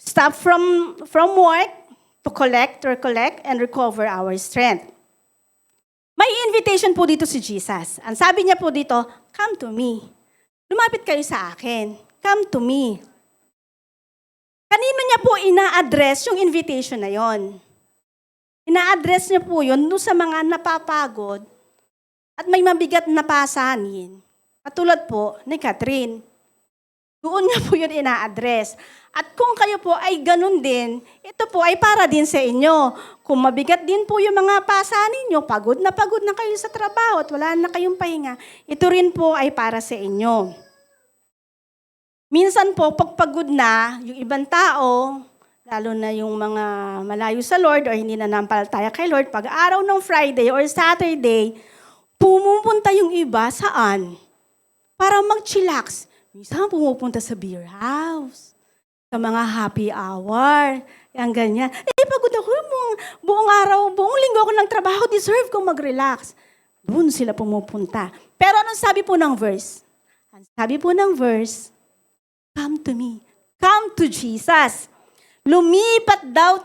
Stop from work to collect and recover our strength. May invitation po dito si Jesus. Ang sabi niya po dito, come to me. Lumapit kayo sa akin. Come to me. Kanino niya po ina-address yung invitation na yon? Ina-address niya po yun doon sa mga napapagod at may mabigat na pasanin. Katulad po ni Catherine. Doon niya po yun ina-address. At kung kayo po ay ganun din, ito po ay para din sa inyo. Kung mabigat din po yung mga pasanin nyo, pagod na kayo sa trabaho at wala na kayong pahinga, ito rin po ay para sa inyo. Minsan po, pag pagod na, yung ibang tao, lalo na yung mga malayo sa Lord or hindi na nampalataya kay Lord, pag araw ng Friday or Saturday, pumupunta yung iba saan? Para mag-chillax. Minsan pumupunta sa beer house, sa mga happy hour, yung ganyan. Pagod ako, buong araw, buong linggo ako ng trabaho, deserve kong mag-relax. Doon sila pumupunta. Pero anong sabi po ng verse? Ang sabi po ng verse, come to me. Come to Jesus. Lumapit daw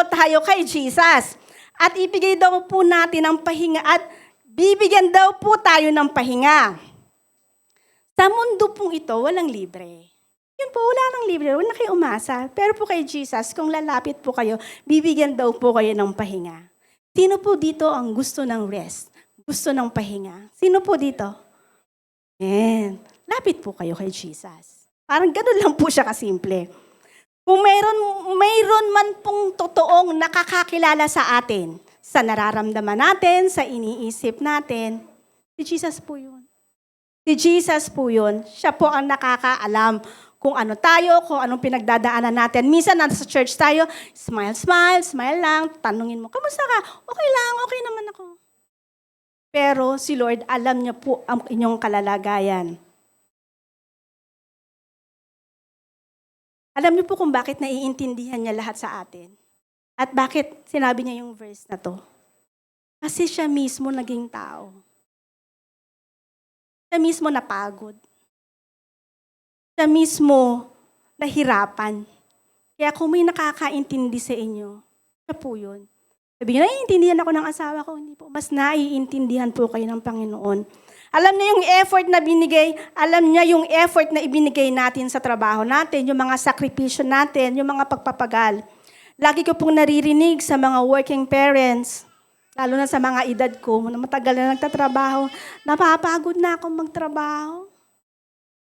tayo kay Jesus. At ibigay daw po natin ang pahinga at bibigyan daw po tayo ng pahinga. Sa mundo pong ito, walang libre. Yun po, wala nang libre. Wala kayong umasa. Pero po kay Jesus, kung lalapit po kayo, bibigyan daw po kayo ng pahinga. Sino po dito ang gusto ng rest? Gusto ng pahinga? Sino po dito? Amen. Lapit po kayo kay Jesus. Parang ganun lang po siya kasimple. Kung mayroon man pong totoong nakakakilala sa atin, sa nararamdaman natin, sa iniisip natin, si Jesus po yun. Si Jesus po yun. Siya po ang nakakaalam kung ano tayo, kung anong pinagdadaanan natin. Minsan nasa church tayo, smile, smile, smile lang, tanungin mo, kamusta ka? Okay lang, okay naman ako. Pero si Lord, alam niya po ang inyong kalalagayan. Alam niyo po kung bakit naiintindihan niya lahat sa atin. At bakit sinabi niya yung verse na to. Kasi siya mismo naging tao. Siya mismo napagod. Siya mismo nahirapan. Kaya kung may nakakaintindi sa inyo, siya po yun. Sabi niyo, naiintindihan ako ng asawa ko. Hindi po. Mas naiintindihan po kayo ng Panginoon. Alam niya yung effort na binigay, alam niya yung effort na ibinigay natin sa trabaho natin, yung mga sakripisyo natin, yung mga pagpapagal. Lagi ko pong naririnig sa mga working parents, lalo na sa mga edad ko, na matagal na nagtatrabaho, napapagod na akong magtrabaho.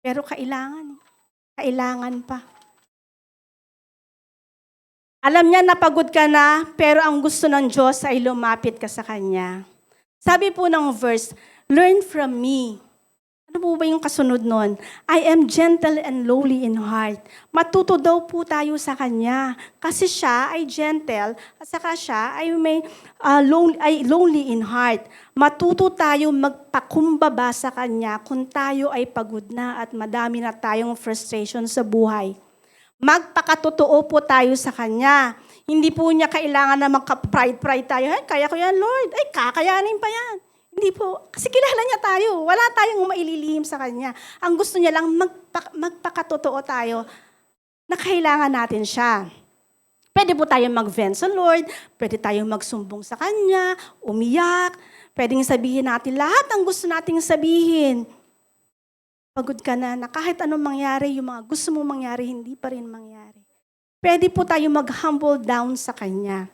Pero kailangan pa. Alam niya na pagod ka na, pero ang gusto ng Diyos ay lumapit ka sa Kanya. Sabi po ng verse, learn from me. Ano po ba yung kasunod nun? I am gentle and lowly in heart. Matuto daw po tayo sa Kanya. Kasi siya ay gentle, at saka siya ay lonely in heart. Matuto tayo magpakumbaba sa Kanya kung tayo ay pagod na at madami na tayong frustration sa buhay. Magpakatotoo po tayo sa Kanya. Hindi po niya kailangan na magka-pride tayo. Ay, kaya ko yan, Lord. Ay, kakayanin pa yan. Hindi po. Kasi kilala niya tayo. Wala tayong maililihim sa Kanya. Ang gusto niya lang, magpakatotoo tayo na kailangan natin siya. Pwede po tayong mag-vent sa Lord. Pwede tayong magsumbong sa Kanya, umiyak. Pwedeng sabihin natin lahat ang gusto nating sabihin. Pagod ka na kahit anong mangyari, yung mga gusto mong mangyari, hindi pa rin mangyari. Pwede po tayong mag-humble down sa Kanya.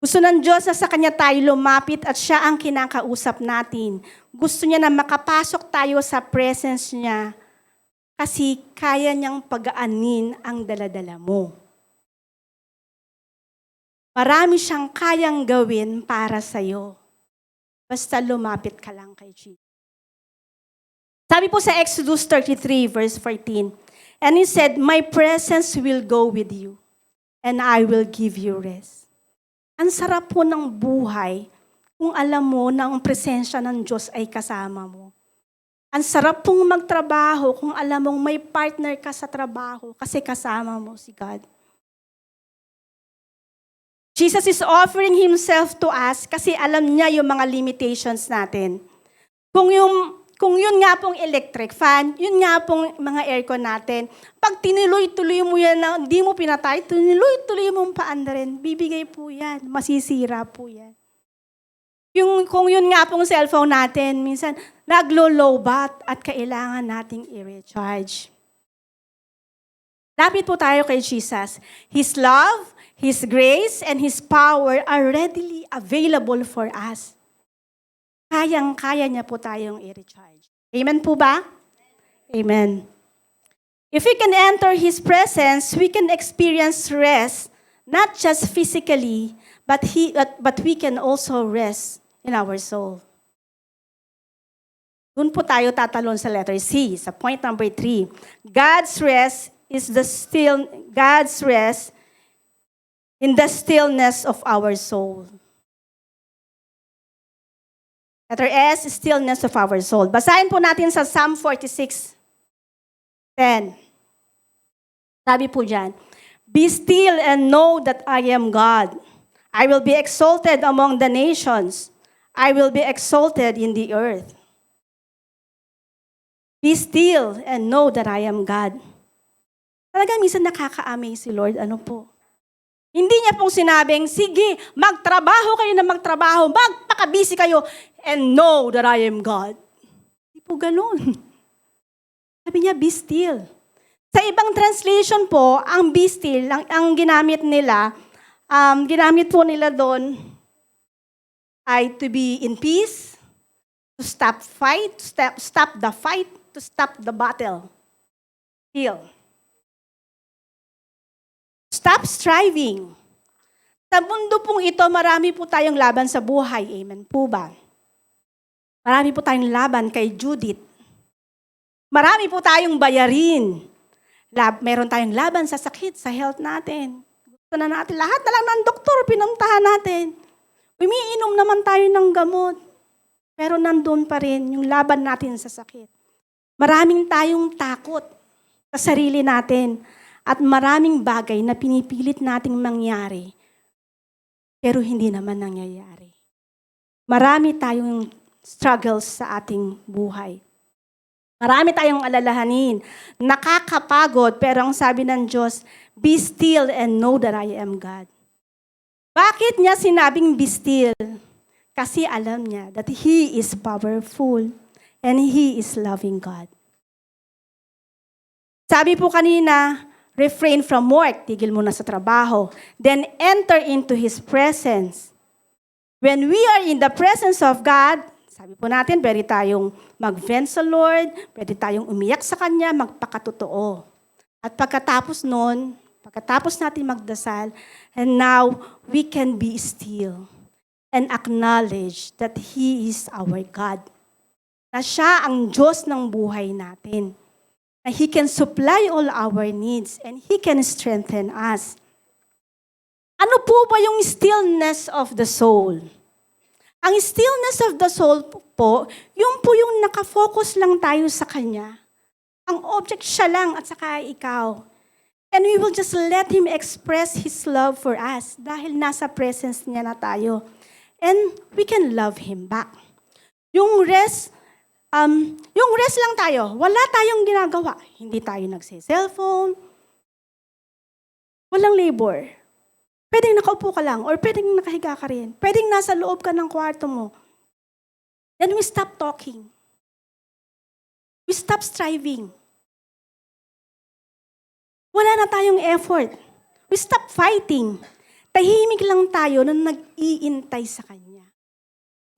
Gusto ng Diyos na sa Kanya tayo lumapit at siya ang kinakausap natin. Gusto niya na makapasok tayo sa presence niya kasi kaya niyang pagaanin ang daladala mo. Marami siyang kayang gawin para sa'yo. Basta lumapit ka lang kay Jesus. Sabi po sa Exodus 33 verse 14, and He said, my presence will go with you and I will give you rest. Ang sarap po ng buhay kung alam mo na ang presensya ng Diyos ay kasama mo. Ang sarap pong magtrabaho kung alam mong may partner ka sa trabaho kasi kasama mo si God. Jesus is offering Himself to us kasi alam niya yung mga limitations natin. Kung yun nga pong electric fan, yun nga pong mga aircon natin, pag tinuloy-tuloy mo yan na hindi mo pinatay, tinuloy-tuloy mong paandarin, bibigay po yan, masisira po yan. Kung yun nga pong cellphone natin, minsan naglo-lowbat at kailangan nating i-recharge. Lapit po tayo kay Jesus. His love, His grace, and His power are readily available for us. Kayang-kaya niya po tayong i-recharge. Amen po ba? Amen. If we can enter His presence, we can experience rest, not just physically, but we can also rest in our soul. Doon po tayo tatalon sa letter C, sa point number 3. God's rest in the stillness of our soul. Letter S, stillness of our soul. Basahin po natin sa Psalm 46:10. Sabi po dyan, be still and know that I am God. I will be exalted among the nations. I will be exalted in the earth. Be still and know that I am God. Talaga minsan nakaka-amaze si Lord. Ano po? Hindi niya pong sinabing, sige, magtrabaho kayo na magtrabaho, magpaka-busy kayo, and know that I am God. Hindi po ganun. Sabi niya, be still. Sa ibang translation po, ang be still, ang ginamit nila, ginamit po nila doon ay to be in peace, to stop fight, stop the fight, to stop the battle. Still. Stop striving. Sa mundo pong ito, marami po tayong laban sa buhay. Amen po ba? Marami po tayong laban kay Judith. Marami po tayong bayarin. Meron tayong laban sa sakit, sa health natin. Gusto na natin, lahat na lang ng doktor, pinuntahan natin. Umiinom naman tayo ng gamot. Pero nandun pa rin yung laban natin sa sakit. Maraming tayong takot sa sarili natin at maraming bagay na pinipilit nating mangyari pero hindi naman nangyayari. Marami tayong struggles sa ating buhay. Marami tayong alalahanin. Nakakapagod pero ang sabi ng Diyos, be still and know that I am God. Bakit niya sinabing be still? Kasi alam niya that He is powerful and He is loving God. Sabi po kanina, refrain from work, tigil muna sa trabaho. Then enter into His presence. When we are in the presence of God, sabi po natin, pwede tayong mag-vent sa Lord, pwede tayong umiyak sa Kanya, magpakatotoo. At pagkatapos nun, pagkatapos natin magdasal, and now we can be still and acknowledge that He is our God. Na siya ang Diyos ng buhay natin. Na He can supply all our needs and He can strengthen us. Ano po ba yung stillness of the soul? Ang stillness of the soul po, yung po yung nakafocus lang tayo sa Kanya. Ang object siya lang at saka ikaw. And we will just let Him express His love for us dahil nasa presence niya na tayo. And we can love Him back. Yung rest lang tayo. Wala tayong ginagawa. Hindi tayo nagse-cellphone. Walang labor. Pwedeng nakaupo ka lang or pwedeng nakahiga ka rin. Pwedeng nasa loob ka ng kwarto mo. Then we stop talking. We stop striving. Wala na tayong effort. We stop fighting. Tahimik lang tayo na nag-iintay sa Kanya.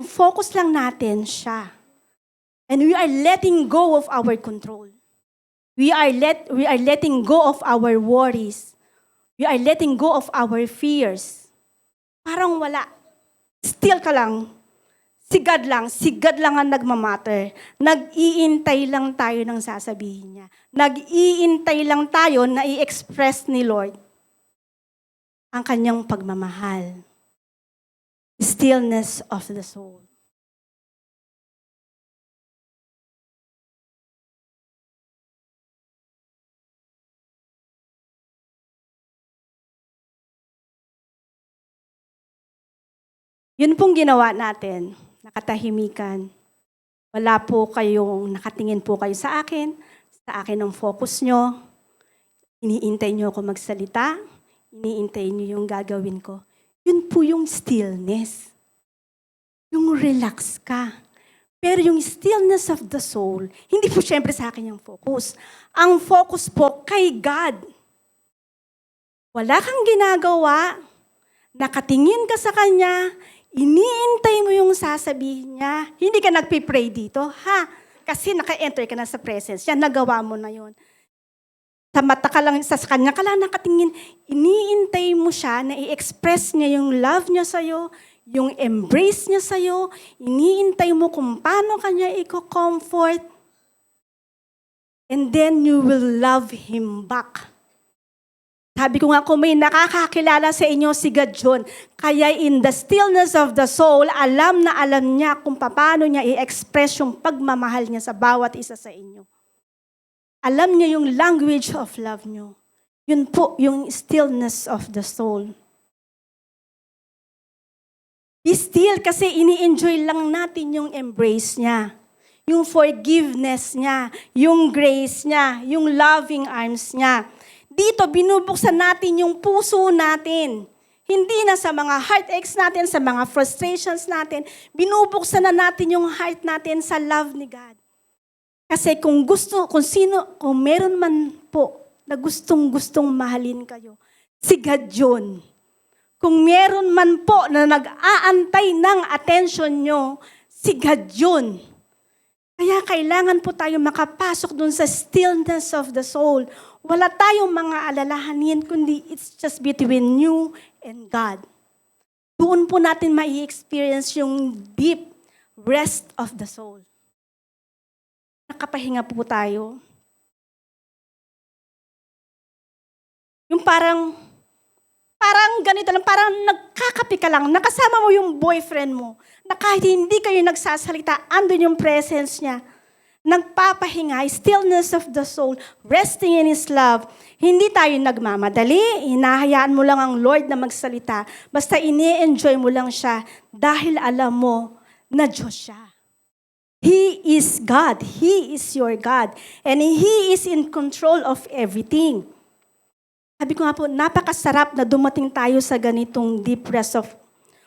Focus lang natin siya. And we are letting go of our control. We are letting go of our worries. We are letting go of our fears. Parang wala. Still ka lang. Sigad lang ang nagmamatter. Nag-iintay lang tayo ng sasabihin niya. Nag-iintay lang tayo na i-express ni Lord ang kanyang pagmamahal. Stillness of the soul. Yun pong ginawa natin, nakatahimikan. Wala po kayong, nakatingin po kayo sa akin ang focus nyo. Iniintay nyo ako magsalita, iniintay nyo yung gagawin ko. Yun po yung stillness. Yung relax ka. Pero yung stillness of the soul, hindi po syempre sa akin yung focus. Ang focus po kay God. Wala kang ginagawa, nakatingin ka sa Kanya, iniintay mo yung sasabihin niya. Hindi ka nagpipray dito, ha? Kasi naka-enter ka na sa presence niya, nagawa mo na yun. Sa mata ka lang, sa Kanya ka lang nakatingin, iniintay mo siya na i-express niya yung love niya sa'yo, yung embrace niya sa'yo, iniintay mo kung paano Kanya i-comfort, and then you will love Him back. Sabi ko nga, kung may nakakakilala sa inyo si God John, kaya in the stillness of the soul, alam na alam niya kung paano niya i-express yung pagmamahal niya sa bawat isa sa inyo. Alam niya yung language of love niyo. Yun po, yung stillness of the soul. Be still kasi ini-enjoy lang natin yung embrace niya, yung forgiveness niya, yung grace niya, yung loving arms niya. Dito, binubuksan natin yung puso natin. Hindi na sa mga heartaches natin, sa mga frustrations natin. Binubuksan na natin yung heart natin sa love ni God. Kasi kung meron man po na gustong mahalin kayo, si God yun. Kung meron man po na nag-aantay ng attention nyo, si God yun. Kaya kailangan po tayo makapasok dun sa stillness of the soul. Wala tayong mga alalahanin, kundi it's just between you and God. Doon po natin mai-experience yung deep rest of the soul. Nakapahinga po tayo. Yung parang ganito lang, parang nagkakape ka lang, nakasama mo yung boyfriend mo, na kahit hindi kayo nagsasalita, andun yung presence niya. Nagpapahinga, stillness of the soul, resting in His love. Hindi tayo nagmamadali, hinahayaan mo lang ang Lord na magsalita. Basta ini-enjoy mo lang siya dahil alam mo na Diyos siya. He is God. He is your God. And He is in control of everything. Sabi ko nga po, napakasarap na dumating tayo sa ganitong deep rest of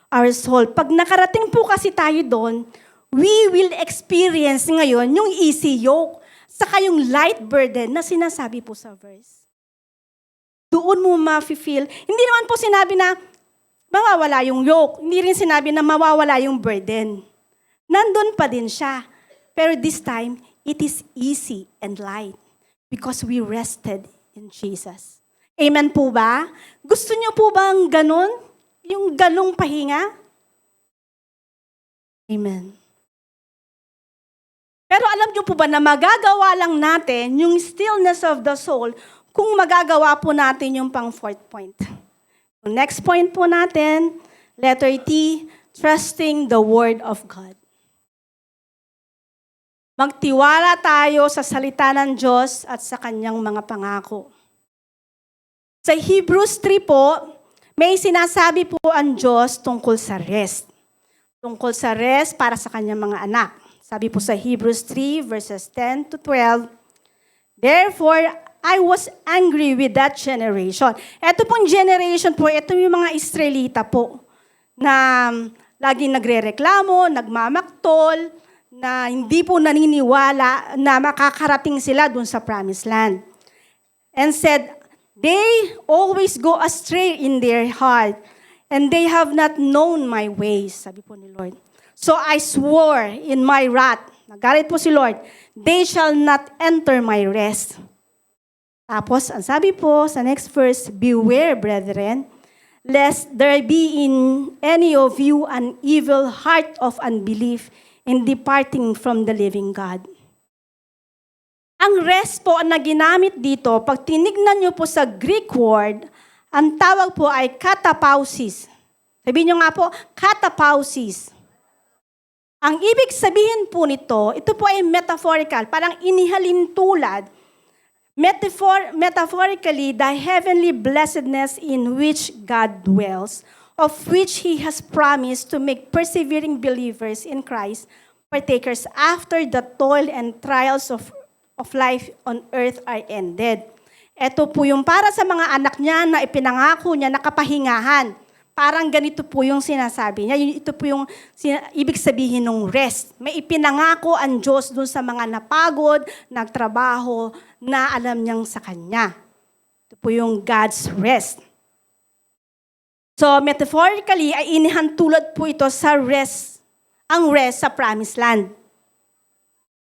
our soul. Pag nakarating po kasi tayo doon, we will experience ngayon yung easy yoke, saka yung light burden na sinasabi po sa verse. Doon mo ma-feel. Hindi naman po sinabi na mawawala yung yoke. Hindi rin sinabi na mawawala yung burden. Nandun pa din siya. Pero this time, it is easy and light because we rested in Jesus. Amen po ba? Gusto niyo po bang ganun? Yung galong pahinga? Amen. Pero alam niyo po ba na magagawa lang natin yung stillness of the soul kung magagawa po natin yung pang fourth point. Yung next point po natin, letter T, trusting the Word of God. Magtiwala tayo sa salita ng Diyos at sa Kanyang mga pangako. Sa Hebrews 3 po, may sinasabi po ang Diyos tungkol sa rest. Tungkol sa rest para sa Kanyang mga anak. Sabi po sa Hebrews 3 verses 10 to 12, therefore, I was angry with that generation. Ito pong generation po, ito yung mga Israelita po, na laging nagrereklamo, nagmamaktol, na hindi po naniniwala na makakarating sila dun sa promised land. And said, they always go astray in their heart, and they have not known my ways, sabi po ni Lord. So I swore in my wrath, nagalit po si Lord, they shall not enter my rest. Tapos, ang sabi po sa next verse, beware, brethren, lest there be in any of you an evil heart of unbelief in departing from the living God. Ang rest po na ginamit dito, pag tinignan nyo po sa Greek word, ang tawag po ay katapausis. Sabihin nyo nga po, katapausis. Ang ibig sabihin po nito, ito po ay metaphorical, parang inihalin tulad. Metaphorically, the heavenly blessedness in which God dwells, of which He has promised to make persevering believers in Christ partakers after the toil and trials of life on earth are ended. Ito po yung para sa mga anak niya na ipinangako niya na kapahingahan. Parang ganito po yung sinasabi niya. Ito po yung ibig sabihin ng rest. May ipinangako ang Diyos dun sa mga napagod, nagtrabaho, na alam niyang sa Kanya. Ito po yung God's rest. So, metaphorically, ay inihantulad po ito sa rest, ang rest sa promised land.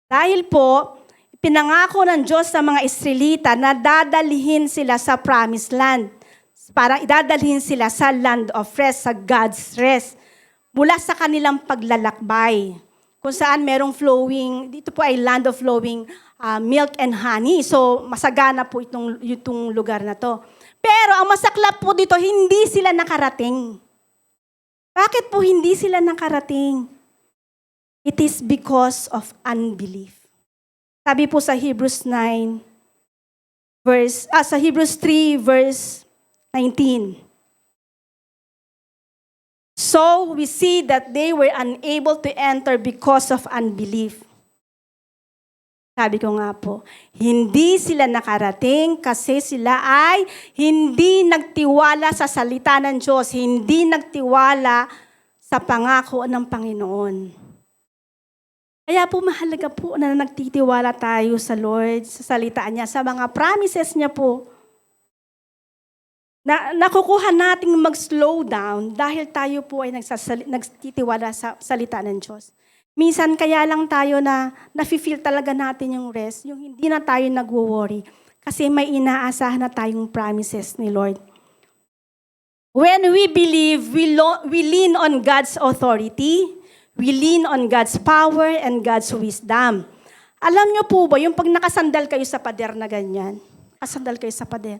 Dahil po, pinangako ng Diyos sa mga Israelita na dadalhin sila sa promised land. Parang idadalhin sila sa land of rest, sa God's rest. Mula sa kanilang paglalakbay. Kung saan merong flowing, dito po ay land of flowing milk and honey. So, masagana po itong lugar na to. Pero ang masaklap po dito, hindi sila nakarating. Bakit po hindi sila nakarating? It is because of unbelief. Sabi po sa Hebrews 3 verse 19. So we see that they were unable to enter because of unbelief. Sabi ko nga po, hindi sila nakarating kasi sila ay hindi nagtiwala sa salita ng Diyos, hindi nagtiwala sa pangako ng Panginoon. Kaya po mahalaga po na nagtitiwala tayo sa Lord, sa salita niya, sa mga promises niya po. Nakukuha nating mag-slow down dahil tayo po ay nagtitiwala sa salita ng Diyos. Minsan kaya lang tayo na nafe-feel talaga natin yung rest, yung hindi na tayo nagwo-worry kasi may inaasahan na tayong promises ni Lord. When we believe, we lean on God's authority, we lean on God's power and God's wisdom. Alam niyo po ba, yung pag nakasandal kayo sa pader na ganyan, nakasandal kayo sa pader,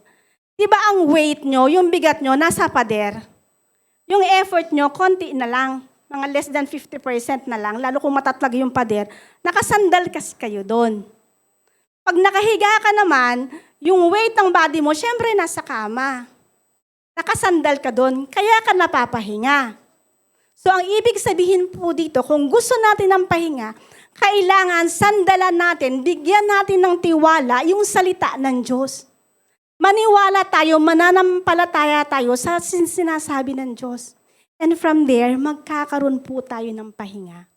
di ba ang weight nyo, yung bigat nyo, nasa pader? Yung effort nyo, konti na lang. Mga less than 50% na lang, lalo kung matatlag yung pader, nakasandal kasi kayo doon. Pag nakahiga ka naman, yung weight ng body mo, syempre nasa kama. Nakasandal ka doon, kaya ka napapahinga. So ang ibig sabihin po dito, kung gusto natin ng pahinga, kailangan sandalan natin, bigyan natin ng tiwala yung salita ng Diyos. Maniwala tayo, mananampalataya tayo sa sinasabi ng Diyos. And from there, magkakaroon po tayo ng pahinga.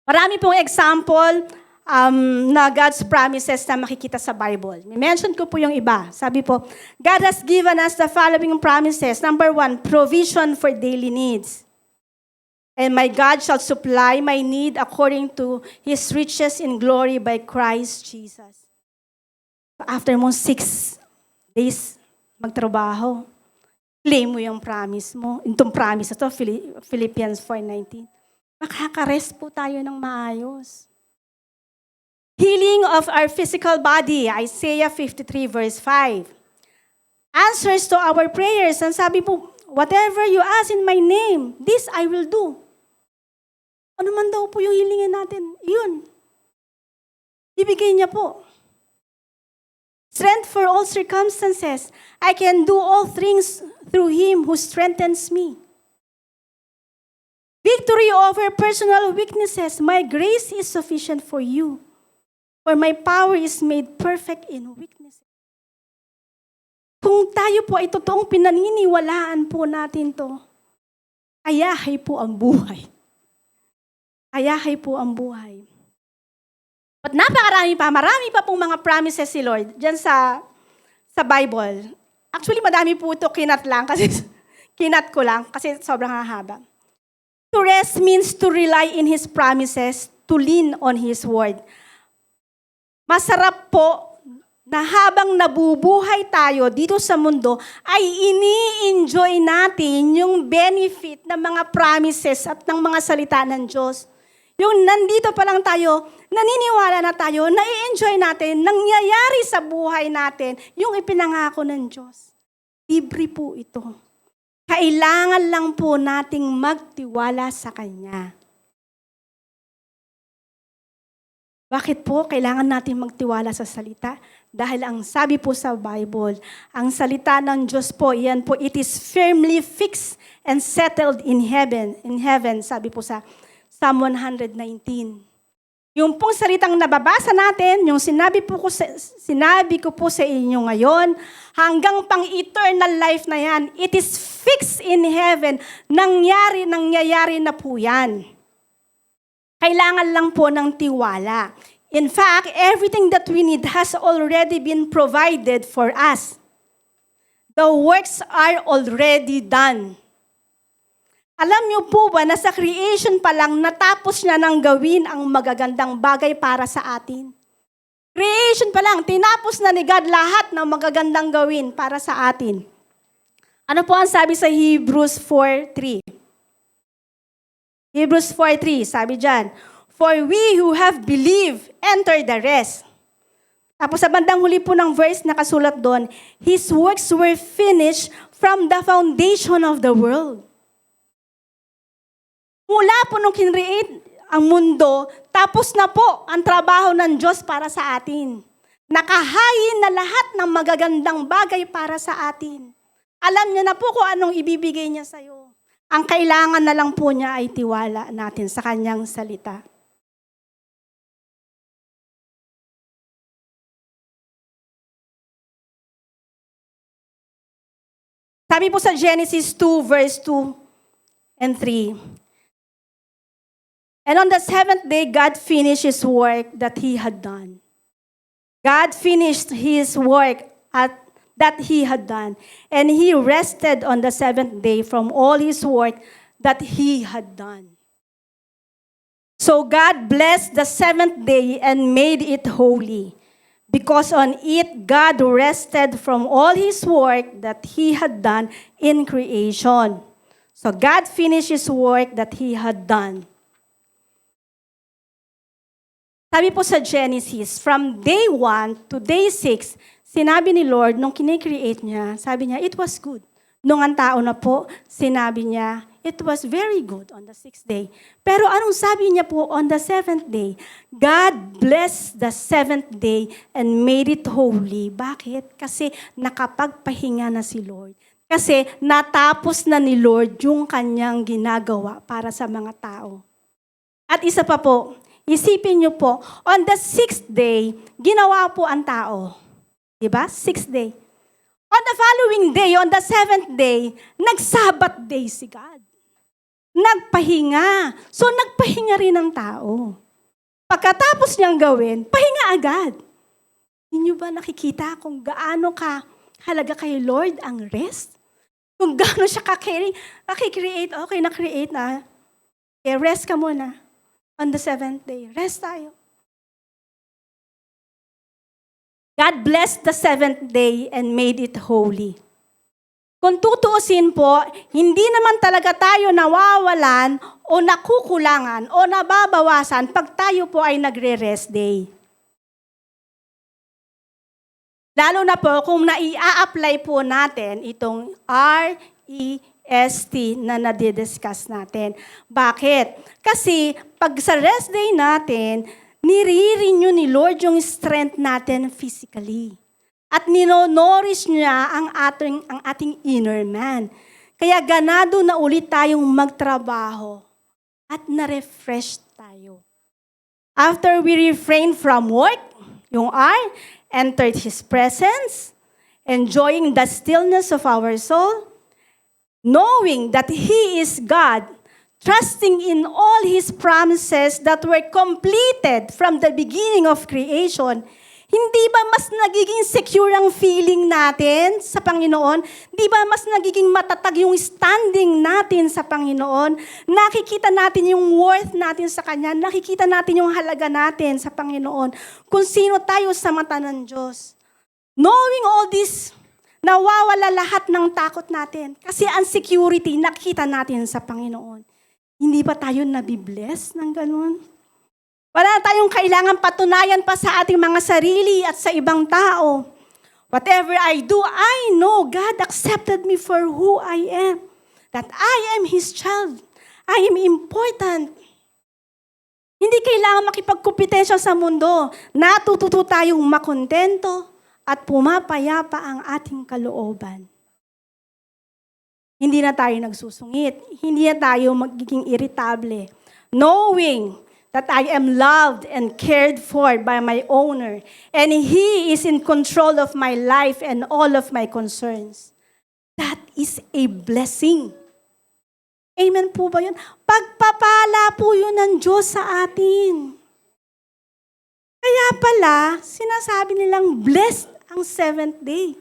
Marami pong example na God's promises na makikita sa Bible. I-mention ko po yung iba. Sabi po, God has given us the following promises. Number 1, provision for daily needs. And my God shall supply my need according to His riches in glory by Christ Jesus. After mo 6 days magtrabaho, claim mo yung promise mo. Itong promise na to, Philippians 4:19. Makaka-rest po tayo ng maayos. Healing of our physical body, Isaiah 53 verse 5. Answers to our prayers. Ang sabi po, whatever you ask in my name, this I will do. Ano man daw po yung hilingin natin, yun. Ibigay niya po. Strength for all circumstances. I can do all things through Him who strengthens me. Victory over personal weaknesses. My grace is sufficient for you. For my power is made perfect in weakness. Kung tayo po ay totoong pinaniniwalaan po natin to, ayahay po ang buhay. Ayahay po ang buhay. At marami pa pong mga promises si Lord dyan sa Bible. Actually, madami po ito, kinat ko lang kasi sobrang hahaba. To rest means to rely in His promises, to lean on His word. Masarap po na habang nabubuhay tayo dito sa mundo, ay ini-enjoy natin yung benefit ng mga promises at ng mga salita ng Diyos. Yung nandito pa lang tayo, naniniwala na tayo, na-enjoy natin, nangyayari sa buhay natin, yung ipinangako ng Diyos. Libre po ito. Kailangan lang po nating magtiwala sa Kanya. Bakit po kailangan natin magtiwala sa salita? Dahil ang sabi po sa Bible, ang salita ng Diyos po, yan po, it is firmly fixed and settled in heaven. In heaven, sabi po sa Psalm 119. Yung pong salitang nababasa natin, yung sinabi ko po sa inyo ngayon, hanggang pang-eternal life na yan, it is fixed in heaven. Nangyayari na po yan. Kailangan lang po ng tiwala. In fact, everything that we need has already been provided for us. The works are already done. Alam niyo po ba na sa creation pa lang natapos niya nang gawin ang magagandang bagay para sa atin? Creation pa lang, tinapos na ni God lahat ng magagandang gawin para sa atin. Ano po ang sabi sa Hebrews 4:3? Hebrews 4:3, sabi dyan, for we who have believed enter the rest. Tapos sa bandang huli po ng verse nakasulat doon, His works were finished from the foundation of the world. Mula po nung kinreate ang mundo, tapos na po ang trabaho ng Diyos para sa atin. Nakahain na lahat ng magagandang bagay para sa atin. Alam niya na po kung anong ibibigay niya sa'yo. Ang kailangan na lang po niya ay tiwala natin sa Kanyang salita. Sabi po sa Genesis 2 verse 2 and 3, And on the seventh day, God finished His work that He had done. God finished His work that He had done. And He rested on the seventh day from all His work that He had done. So God blessed the seventh day and made it holy, because on it God rested from all His work that He had done in creation. So God finished His work that He had done. Sabi po sa Genesis, from day 1 to day 6, sinabi ni Lord, nung kine-create niya, sabi niya, it was good. Nung ang tao na po, sinabi niya, it was very good on the 6th day. Pero anong sabi niya po on the 7th day? God blessed the 7th day and made it holy. Bakit? Kasi nakapagpahinga na si Lord. Kasi natapos na ni Lord yung kanyang ginagawa para sa mga tao. At isa pa po, isipin niyo po, on the 6th day, ginawa po ang tao. Diba? 6th day. On the following day, on the 7th day, nag-Sabbath day si God. Nagpahinga. So, nagpahinga rin ang tao. Pagkatapos niyang gawin, pahinga agad. Hindi ba nakikita kung gaano ka halaga kay Lord ang rest? Kung gaano siya nakikreate, okay, na-create na. Okay, rest ka muna. On the 7th day, rest tayo. God blessed the 7th day and made it holy. Kung tutuusin po, hindi naman talaga tayo nawawalan o nakukulangan o nababawasan pag tayo po ay nagre-rest day. Lalo na po kung nai-apply po natin itong REST na nadidiscuss natin. Bakit? Kasi pag sa rest day natin, nire-renew ni Lord yung strength natin physically. At nino-nourish niya ang ating inner man. Kaya ganado na ulit tayong magtrabaho at na-refresh tayo. After we refrain from work, yung R, entered His presence, enjoying the stillness of our soul, knowing that He is God, trusting in all His promises that were completed from the beginning of creation. Hindi ba mas nagiging secure ang feeling natin sa Panginoon? Di ba mas nagiging matatag yung standing natin sa Panginoon? Nakikita natin yung worth natin sa Kanya. Nakikita natin yung halaga natin sa Panginoon. Kung sino tayo sa mata ng Diyos. Knowing all this, nawawala lahat ng takot natin. Kasi ang security, nakikita natin sa Panginoon. Hindi ba tayo nabibless ng ganun? Wala tayong kailangan patunayan pa sa ating mga sarili at sa ibang tao. Whatever I do, I know God accepted me for who I am. That I am His child. I am important. Hindi kailangan makipagkumpetensya sa mundo. Natututo tayong makontento at pumapayapa ang ating kalooban. Hindi na tayo nagsusungit. Hindi na tayo magiging irritable. Knowing that I am loved and cared for by my owner, and He is in control of my life and all of my concerns. That is a blessing. Amen po ba yun? Pagpapala po yun ng Diyos sa atin. Kaya pala, sinasabi nilang blessed ang 7th day.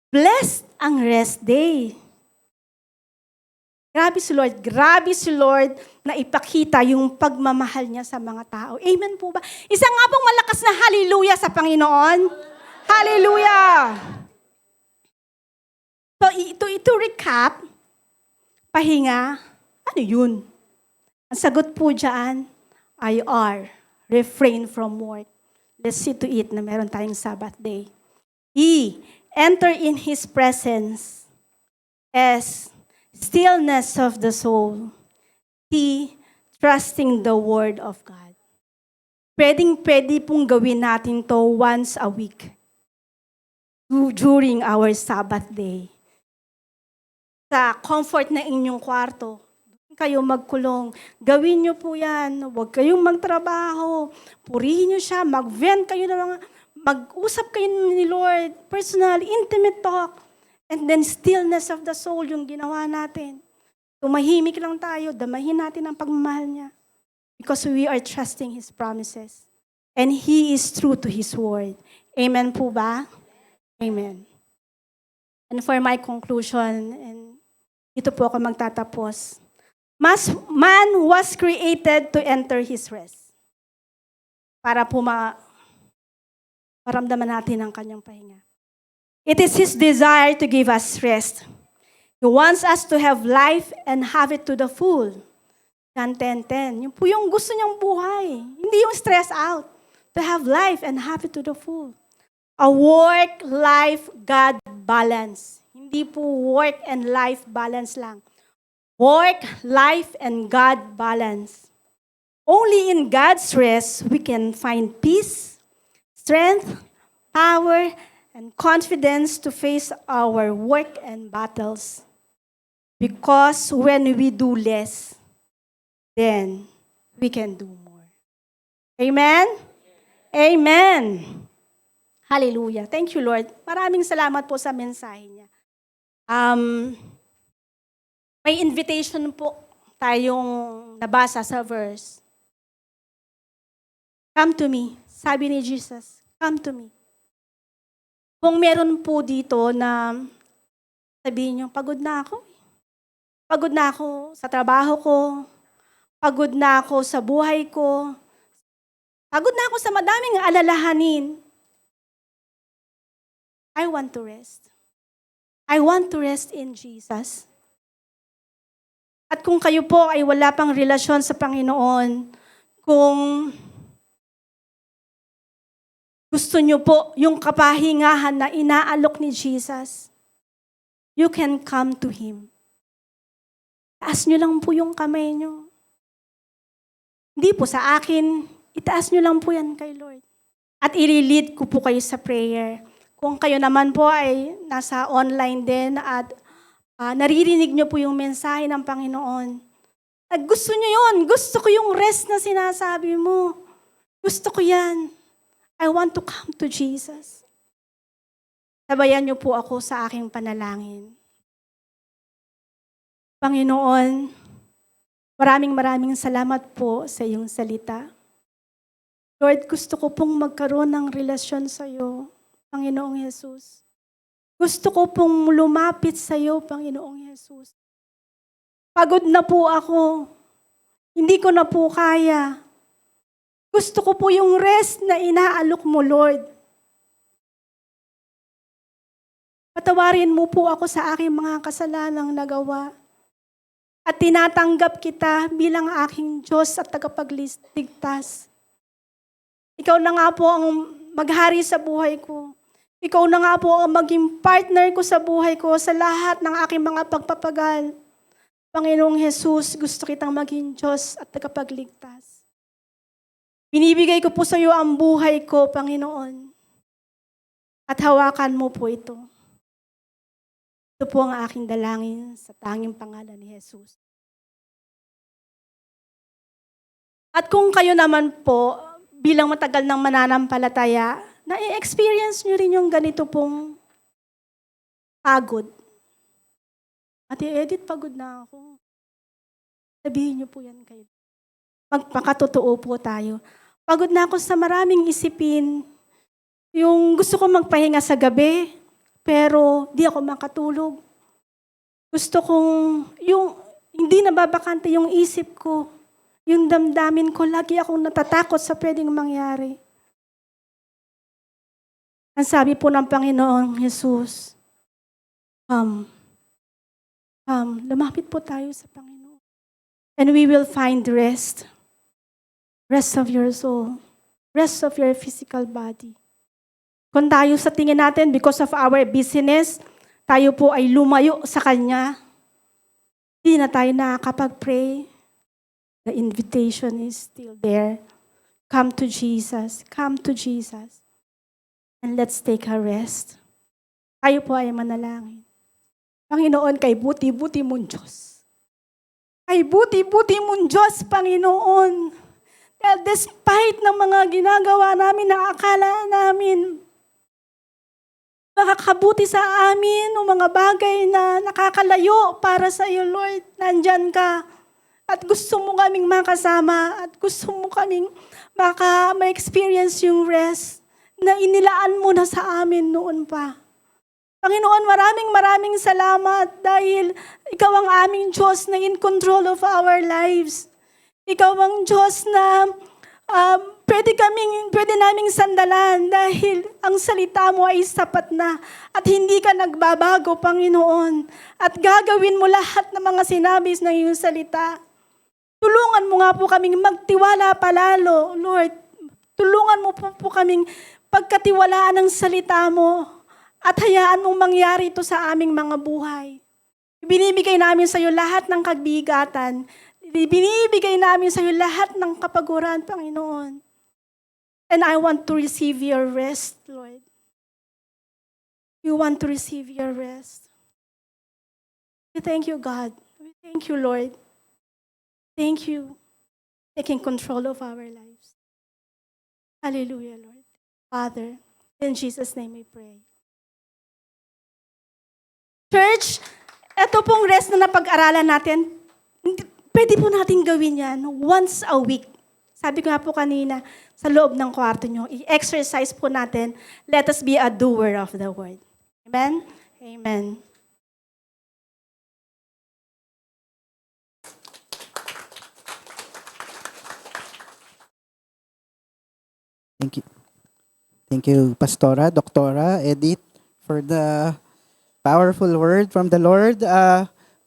Blessed ang rest day. Grabe si Lord na ipakita yung pagmamahal niya sa mga tao. Amen po ba? Isa nga pong malakas na hallelujah sa Panginoon. Hallelujah! So, ito recap, pahinga, ano yun? Ang sagot po dyan ay R, refrain from work. Let's see to it na meron tayong Sabbath day. E, enter in His presence. S, stillness of the soul. T, trusting the Word of God. Pwede pong gawin natin to once a week during our Sabbath day. Sa comfort na inyong kwarto, kayo magkulong. Gawin nyo po yan. Huwag kayong magtrabaho. Purihin nyo siya. Mag-vent kayo ng mga, mag-usap kayo ni Lord. Personal, intimate talk. And then stillness of the soul yung ginawa natin. Tumahimik lang tayo, damahin natin ang pagmamahal niya. because we are trusting His promises. And He is true to His word. Amen po ba? Amen. And for my conclusion, and ito po ako magtatapos. Man was created to enter His rest. Para po maramdaman natin ang kanyang pahinga. It is His desire to give us rest. He wants us to have life and have it to the full. John 10:10. Yung po yung gusto niyang buhay. Hindi yung stress out. To have life and have it to the full. A work-life God balance. Hindi po work and life balance lang. Work, life, and God balance. Only in God's rest we can find peace, strength, power, and confidence to face our work and battles. Because when we do less, then we can do more. Amen? Amen. Hallelujah. Thank you, Lord. Maraming salamat po sa mensahe niya. May invitation po tayong nabasa sa verse. Come to me. Sabi ni Jesus, come to me. Kung meron po dito na sabihin niyo, pagod na ako. Pagod na ako sa trabaho ko. Pagod na ako sa buhay ko. Pagod na ako sa madaming alalahanin. I want to rest. I want to rest in Jesus. At kung kayo po ay wala pang relasyon sa Panginoon, kung gusto nyo po yung kapahingahan na inaalok ni Jesus, you can come to Him. Taas nyo lang po yung kamay nyo. Hindi po sa akin, itaas nyo lang po yan kay Lord. At i-lead ko po kayo sa prayer. Kung kayo naman po ay nasa online din at naririnig nyo po yung mensahe ng Panginoon. At gusto nyo yun. Gusto ko yung rest na sinasabi mo. Gusto ko yan. I want to come to Jesus. Sabayan nyo po ako sa aking panalangin. Panginoon, maraming salamat po sa iyong salita. Lord, gusto ko pong magkaroon ng relasyon sa iyo, Panginoong Jesus. Gusto ko pong lumapit sa iyo, Panginoong Jesus. Pagod na po ako. Hindi ko na po kaya. Gusto ko po yung rest na inaalok mo, Lord. Patawarin mo po ako sa aking mga kasalanang nagawa. At tinatanggap kita bilang aking Diyos at tagapagligtas. Ikaw na nga po ang maghari sa buhay ko. Ikaw na nga po ang maging partner ko sa buhay ko sa lahat ng aking mga pagpapagal. Panginoong Jesus, gusto kitang maging Diyos at tagapagligtas. Binibigay ko po sa iyo ang buhay ko, Panginoon. At hawakan mo po ito. Ito po ang aking dalangin sa tanging pangalan ni Jesus. At kung kayo naman po, bilang matagal ng mananampalataya, na-experience nyo rin yung ganito pong pagod. Ate Edith, pagod na ako. Sabihin nyo po yan kayo. Magpakatotoo po tayo. Pagod na ako sa maraming isipin. Yung gusto ko magpahinga sa gabi, pero di ako makatulog. Gusto kong, yung hindi nababakante yung isip ko, yung damdamin ko, lagi akong natatakot sa pwedeng mangyari. Ang sabi po ng Panginoong Jesus, lumapit po tayo sa Panginoon. And we will find rest. Rest of your soul. Rest of your physical body. Kung tayo sa tingin natin, because of our busyness, tayo po ay lumayo sa Kanya, hindi na tayo nakakapag-pray. The invitation is still there. Come to Jesus. Come to Jesus. And let's take a rest. Tayo po ay manalangin. Panginoon, kay buti-buti mong Diyos. Kay buti-buti mong Diyos, Panginoon. Dahil despite ng mga ginagawa namin na akala namin, makakabuti sa amin o mga bagay na nakakalayo para sa iyo, Lord, nandyan ka. At gusto mo kaming makasama at gusto mo kaming ma-experience yung rest na inilaan mo na sa amin noon pa. Panginoon, maraming salamat dahil Ikaw ang aming Diyos na in control of our lives. Ikaw ang Diyos na pwede naming sandalan dahil ang salita mo ay sapat na at hindi ka nagbabago, Panginoon. At gagawin mo lahat ng mga sinabi ng iyong salita. Tulungan mo nga po kaming magtiwala palalo, Lord. Tulungan mo po kaming pagkatiwalaan ng salita mo at hayaan mong mangyari ito sa aming mga buhay. Binibigay namin sa iyo lahat ng kabigatan. Binibigay namin sa iyo lahat ng kapaguran, Panginoon. And I want to receive your rest, Lord. You want to receive your rest. We thank you, God. We thank you, Lord. Thank you, taking control of our lives. Hallelujah, Lord. Father, in Jesus' name we pray. Church, ito pong rest na napag-aralan natin, pwede po natin gawin yan once a week. Sabi ko nga po kanina, sa loob ng kwarto nyo, i-exercise po natin, let us be a doer of the word. Amen? Amen. Thank you. Thank you, Pastora, Doktora, Edith, for the powerful word from the Lord.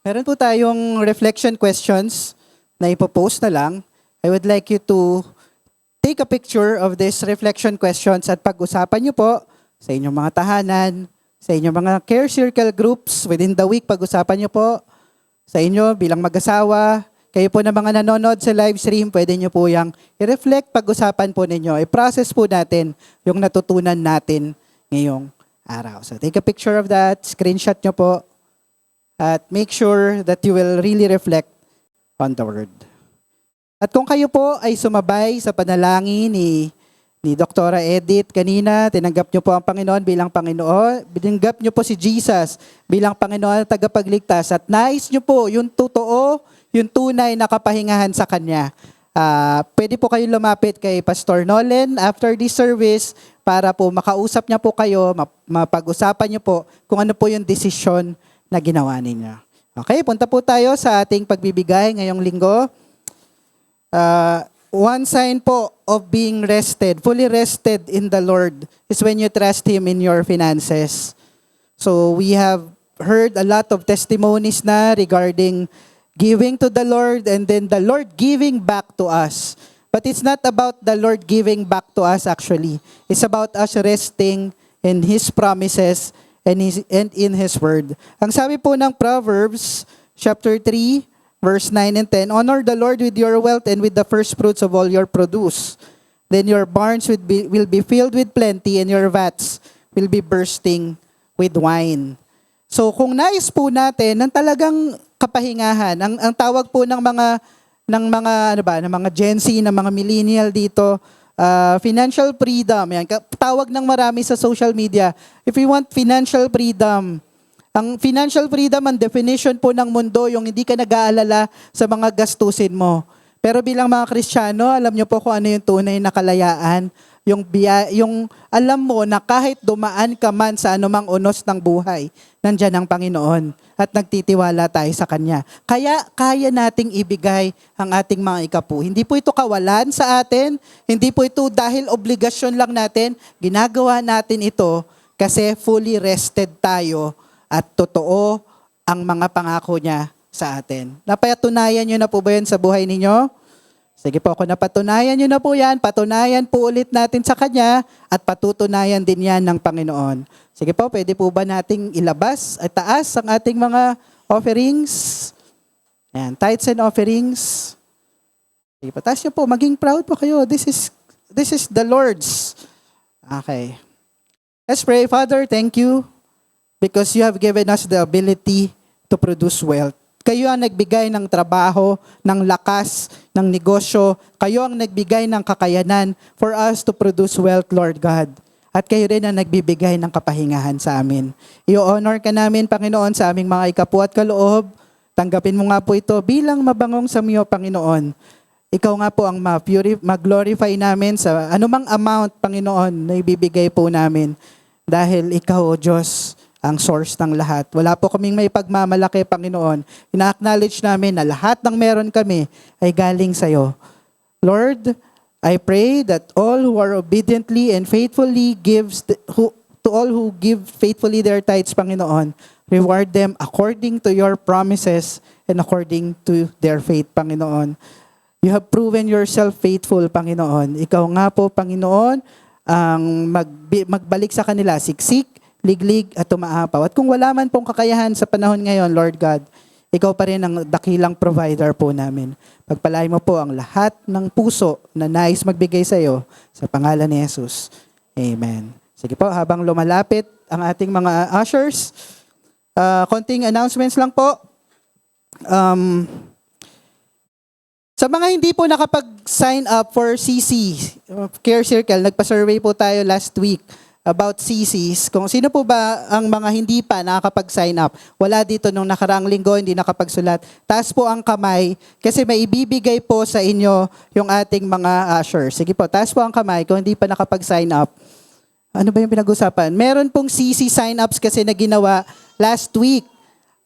Meron po tayong reflection questions na ipopost na lang. I would like you to take a picture of this reflection questions at pag-usapan nyo po sa inyong mga tahanan, sa inyong mga care circle groups within the week, pag-usapan nyo po sa inyo bilang mag-asawa. Kayo po na mga nanonood sa live stream, pwede nyo po yung i-reflect, pag-usapan po ninyo, i-process po natin yung natutunan natin ngayong araw. So take a picture of that, screenshot nyo po, at make sure that you will really reflect on the word. At kung kayo po ay sumabay sa panalangin ni Doktora Edith kanina, tinanggap nyo po ang Panginoon bilang Panginoon, tinanggap nyo po si Jesus bilang Panginoon at tagapagligtas, at nais nyo po yung totoo, yung tunay na kapahingahan sa Kanya. Pwede po kayo lumapit kay Pastor Nolan after this service para po makausap niya po kayo, mapag-usapan niyo po kung ano po yung desisyon na ginawa ninyo. Okay, punta po tayo sa ating pagbibigay ngayong linggo. One sign po of being rested, fully rested in the Lord, is when you trust Him in your finances. So we have heard a lot of testimonies na regarding giving to the Lord and then the Lord giving back to us. But it's not about the Lord giving back to us actually. It's about us resting in His promises and in His word. Ang sabi po ng Proverbs chapter 3, verse 9 and 10, honor the Lord with your wealth and with the first fruits of all your produce. Then your barns will be filled with plenty and your vats will be bursting with wine. So kung nais po natin ng talagang kapahingahan, ang tawag po ng mga Gen Z, ng mga millennial dito, financial freedom. Yan, tawag ng marami sa social media. If you want financial freedom, ang financial freedom, ang definition po ng mundo, yung hindi ka nag-aalala sa mga gastusin mo. Pero bilang mga Kristiyano, alam nyo po kung ano yung tunay na kalayaan, yung alam mo na kahit dumaan ka man sa anumang unos ng buhay, nandyan ang Panginoon at nagtitiwala tayo sa Kanya. Kaya kaya nating ibigay ang ating mga ikapu. Hindi po ito kawalan sa atin, hindi po ito dahil obligasyon lang natin, ginagawa natin ito kasi fully rested tayo at totoo ang mga pangako niya sa atin. Napatunayan nyo na po ba yan sa buhay ninyo? Sige po, kung napatunayan nyo na po yan, patunayan po ulit natin sa Kanya at patutunayan din yan ng Panginoon. Sige po, pwede po ba nating ilabas at taas ang ating mga offerings? Ayan, tithes and offerings. Sige po, taas nyo po, maging proud po kayo. This is the Lord's. Okay. Let's pray. Father, thank you because you have given us the ability to produce wealth. Kayo ang nagbigay ng trabaho, ng lakas, ng negosyo. Kayo ang nagbigay ng kakayanan for us to produce wealth, Lord God. At kayo rin ang nagbibigay ng kapahingahan sa amin. I-honor ka namin, Panginoon, sa aming mga ikapu at kaloob. Tanggapin mo nga po ito bilang mabangong sa iyo, Panginoon. Ikaw nga po ang mag-glorify namin sa anumang amount, Panginoon, na ibibigay po namin. Dahil ikaw, O Diyos, ang source ng lahat. Wala po kaming may pagmamalaki, Panginoon. Ina-acknowledge namin na lahat ng meron kami ay galing sa iyo. Lord, I pray that all who are obediently and faithfully to all who give faithfully their tithes, Panginoon, reward them according to your promises and according to their faith, Panginoon. You have proven yourself faithful, Panginoon. Ikaw nga po, Panginoon, ang magbalik sa kanila, siksik, liglig, at tumaapaw. At kung wala man pong kakayahan sa panahon ngayon, Lord God, ikaw pa rin ang dakilang provider po namin. Pagpalain mo po ang lahat ng puso na nais magbigay sa iyo sa pangalan ni Jesus. Amen. Sige po, habang lumalapit ang ating mga ushers, konting announcements lang po. Sa mga hindi po nakapag-sign up for CC, Care Circle, nagpa-survey po tayo last week about CCs. Kung sino po ba ang mga hindi pa nakakapag-sign up? Wala dito nung nakaraang linggo, hindi nakapagsulat. Taas po ang kamay kasi may ibibigay po sa inyo yung ating mga ushers. Sige po, taas po ang kamay kung hindi pa nakapag-sign up. Ano ba yung pinag-usapan? Meron pong CC sign-ups kasi na ginawa last week.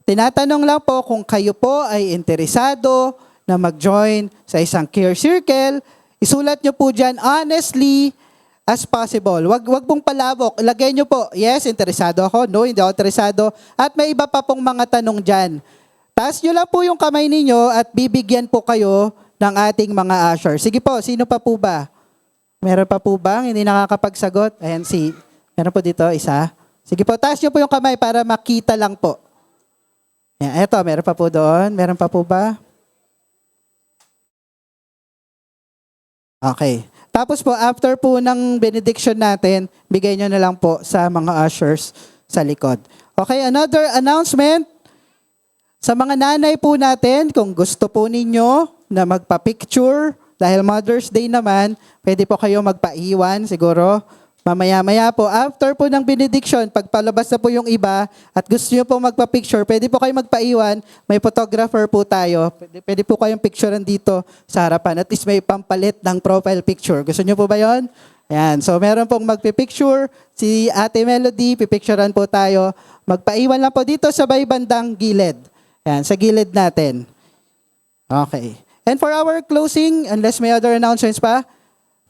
Tinatanong lang po kung kayo po ay interesado na mag-join sa isang care circle. Isulat nyo po dyan honestly as possible. Wag pong palabok. Ilagay nyo po, yes, interesado ako. No, hindi ako interesado. At may iba pa pong mga tanong dyan. Taas nyo lang po yung kamay ninyo at bibigyan po kayo ng ating mga ushers. Sige po, sino pa po ba? Meron pa po ba hindi nakakapagsagot? Ayan, meron po dito, isa. Sige po, taas nyo po yung kamay para makita lang po. Ayan, eto, meron pa po doon. Meron pa po ba? Okay. Tapos po, after po ng benediction natin, bigay nyo na lang po sa mga ushers sa likod. Okay, another announcement. Sa mga nanay po natin, kung gusto po ninyo na magpa-picture, dahil Mother's Day naman, pwede po kayo magpaiwan siguro. Mamaya-maya po, after po ng benediction, pagpalabas na po yung iba at gusto nyo po magpa-picture, pwede po kayo magpaiwan. May photographer po tayo. Pwede po kayong picturean dito sa harapan. At least may pampalit ng profile picture. Gusto nyo po ba yon? Ayan. So, meron pong magpipicture. Si Ate Melody, pipicturean po tayo. Magpaiwan lang po dito sa may bandang gilid. Ayan, sa gilid natin. Okay. And for our closing, unless may other announcements pa,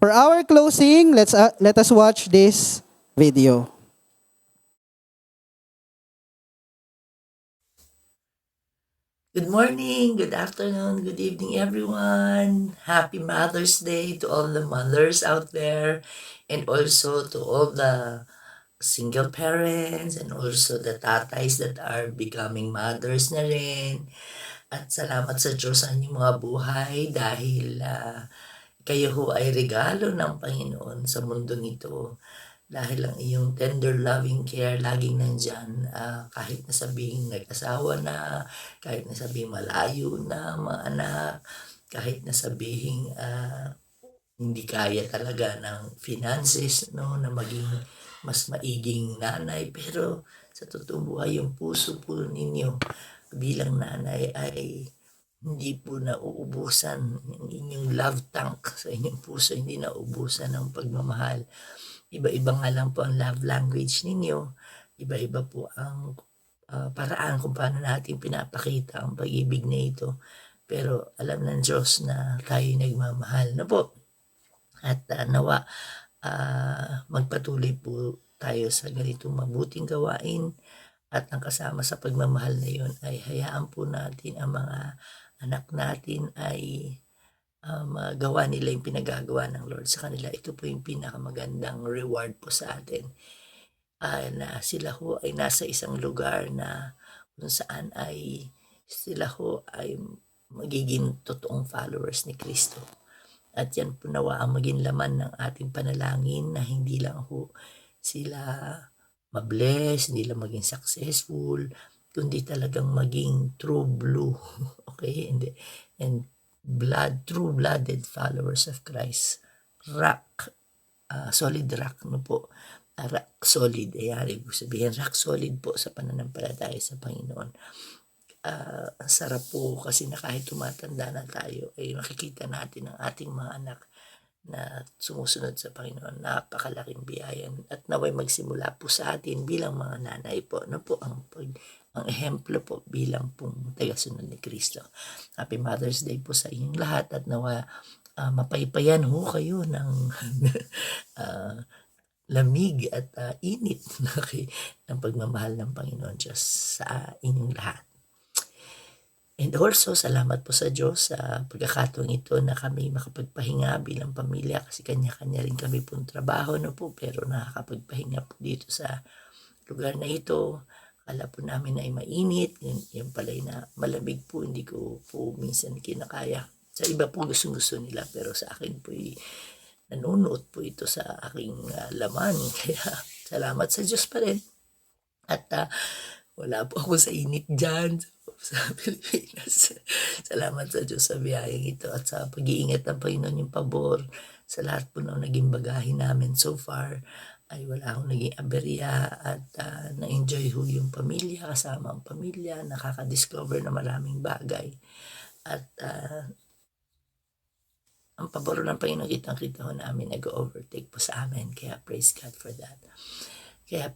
for our closing, let us watch this video. Good morning, good afternoon, good evening, everyone. Happy Mother's Day to all the mothers out there and also to all the single parents and also the tatays that are becoming mothers na rin. At salamat sa Diyos sa inyong mga buhay dahil kayo ho ay regalo ng Panginoon sa mundo nito. Dahil ang iyong tender loving care laging nandyan. Kahit na sabihing nag-asawa na, kahit na sabihing malayo na mga anak, kahit na sabihing hindi kaya talaga ng finances, no, na maging mas maiging nanay. Pero sa totoong buhay, yung puso po ninyo bilang nanay ay hindi po nauubusan ng inyong love tank sa inyong puso, hindi nauubusan ng pagmamahal. Iba-iba nga lang po ang love language ninyo, iba-iba po ang paraan kung paano natin pinapakita ang pag-ibig na ito. Pero alam ng Diyos na tayo nagmamahal na po. At nawa magpatuloy po tayo sa ganitong mabuting gawain. At ang kasama sa pagmamahal na yun ay hayaan po natin ang mga anak natin ay magawa nila yung pinagagawa ng Lord sa kanila. Ito po yung pinakamagandang reward po sa atin. Na sila ho ay nasa isang lugar na kung saan ay sila ho ay magiging totoong followers ni Kristo. At yan po nawa ang maging laman ng ating panalangin na hindi lang ho sila mabless, hindi lang maging successful, kundi talagang maging true blue, okay? And true-blooded followers of Christ. Solid rock, no po? Rock solid, ibig sabihin, rock solid po sa pananampalataya sa Panginoon. ang sarap po kasi na kahit tumatanda na tayo ay makikita natin ang ating mga anak na sumusunod sa Panginoon. Napakalaking biyayan at naway magsimula po sa atin bilang mga nanay po. Ano po ang ehemplo po bilang pong tagasunod ni Kristo. Happy Mother's Day po sa inyong lahat at nawa mapaypayan ho kayo ng lamig at init ng pagmamahal ng Panginoon Diyos sa inyong lahat. And also, salamat po sa Diyos sa pagkakataong ito na kami makapagpahinga bilang pamilya kasi kanya-kanya rin kami pong trabaho na po pero nakakapagpahinga po dito sa lugar na ito. Akala po namin ay mainit, yan pala'y na malamig po, hindi ko po minsan kinakaya. Sa iba po gusto nila pero sa akin po nanunuot po ito sa aking laman. Kaya salamat sa Diyos pa rin. At wala po ako sa init dyan sa Pilipinas. Salamat sa Diyos sa biyayang ito at sa pag-iingat ng Panginoon yung pabor sa lahat po ng naging bagahe namin so far ay wala akong naging aberya at na-enjoy ho yung pamilya, kasama ang pamilya, nakaka-discover na maraming bagay at ang pabor ng Panginoon kitang-kita ho namin nag-overtake po sa amin, kaya praise God for that. Kaya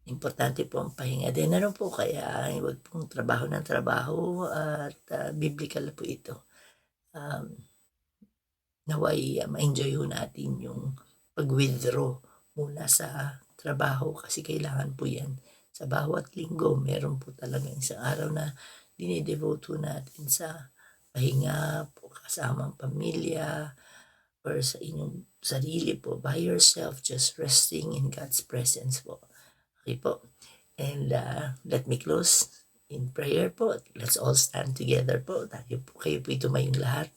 importante po ang pahinga din. Ano po, kaya huwag pong trabaho ng trabaho at biblical po ito. Naway ma-enjoy ho natin yung pag-withdraw muna sa trabaho kasi kailangan po yan. Sa bawat linggo, meron po talaga isang araw na dinidevote natin sa pahinga po kasama ang pamilya or sa inyong sarili po. By yourself, just resting in God's presence po. Okay po. And let me close in prayer po. Let's all stand together po. Kayo po tumayong lahat.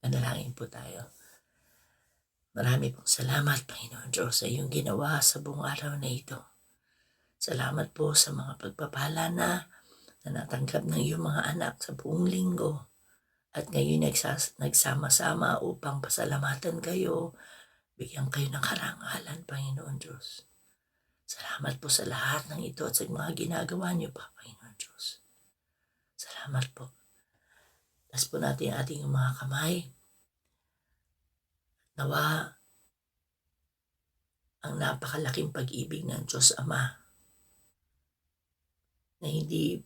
Manalangin po tayo. Marami pong salamat, Panginoon Diyos, sa iyong ginawa sa buong araw na ito. Salamat po sa mga pagpapala na natanggap ng iyong mga anak sa buong linggo. At ngayon nagsama-sama upang pasalamatan kayo. Bigyan kayo ng karangalan, Panginoon Diyos. Salamat po sa lahat ng ito at sa mga ginagawa niyo pa, Panginoon Diyos. Salamat po. Taas po natin ating mga kamay. Nawa ang napakalaking pag-ibig ng Diyos Ama na hindi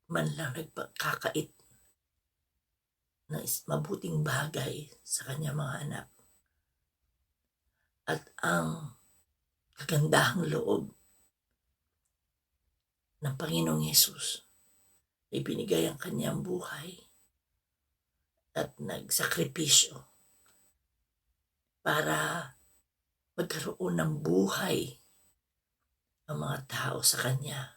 man lang nagpakakait na mabuting bagay sa kanya mga anak. At ang kagandahang loob ng Panginoong Hesus ay binigay ang kanyang buhay at nagsakripisyo para magkaroon ng buhay ang mga tao sa kanya.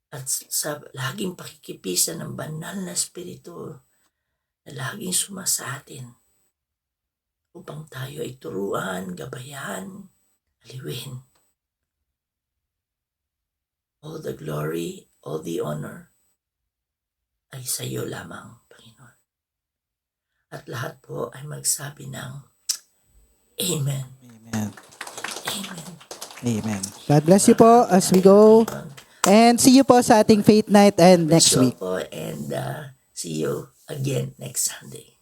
At sa laging pakikipisan ng banal na espiritu na laging sumasa atin upang tayo ay turuan, gabayan, aliwin. All the glory, all the honor ay sa iyo lamang, Panginoon. At lahat po ay magsabi ng Amen. Amen. Amen. Amen. God bless you po as we go. And see you po sa ating Faith Night and next Let's go week. po and see you again next Sunday.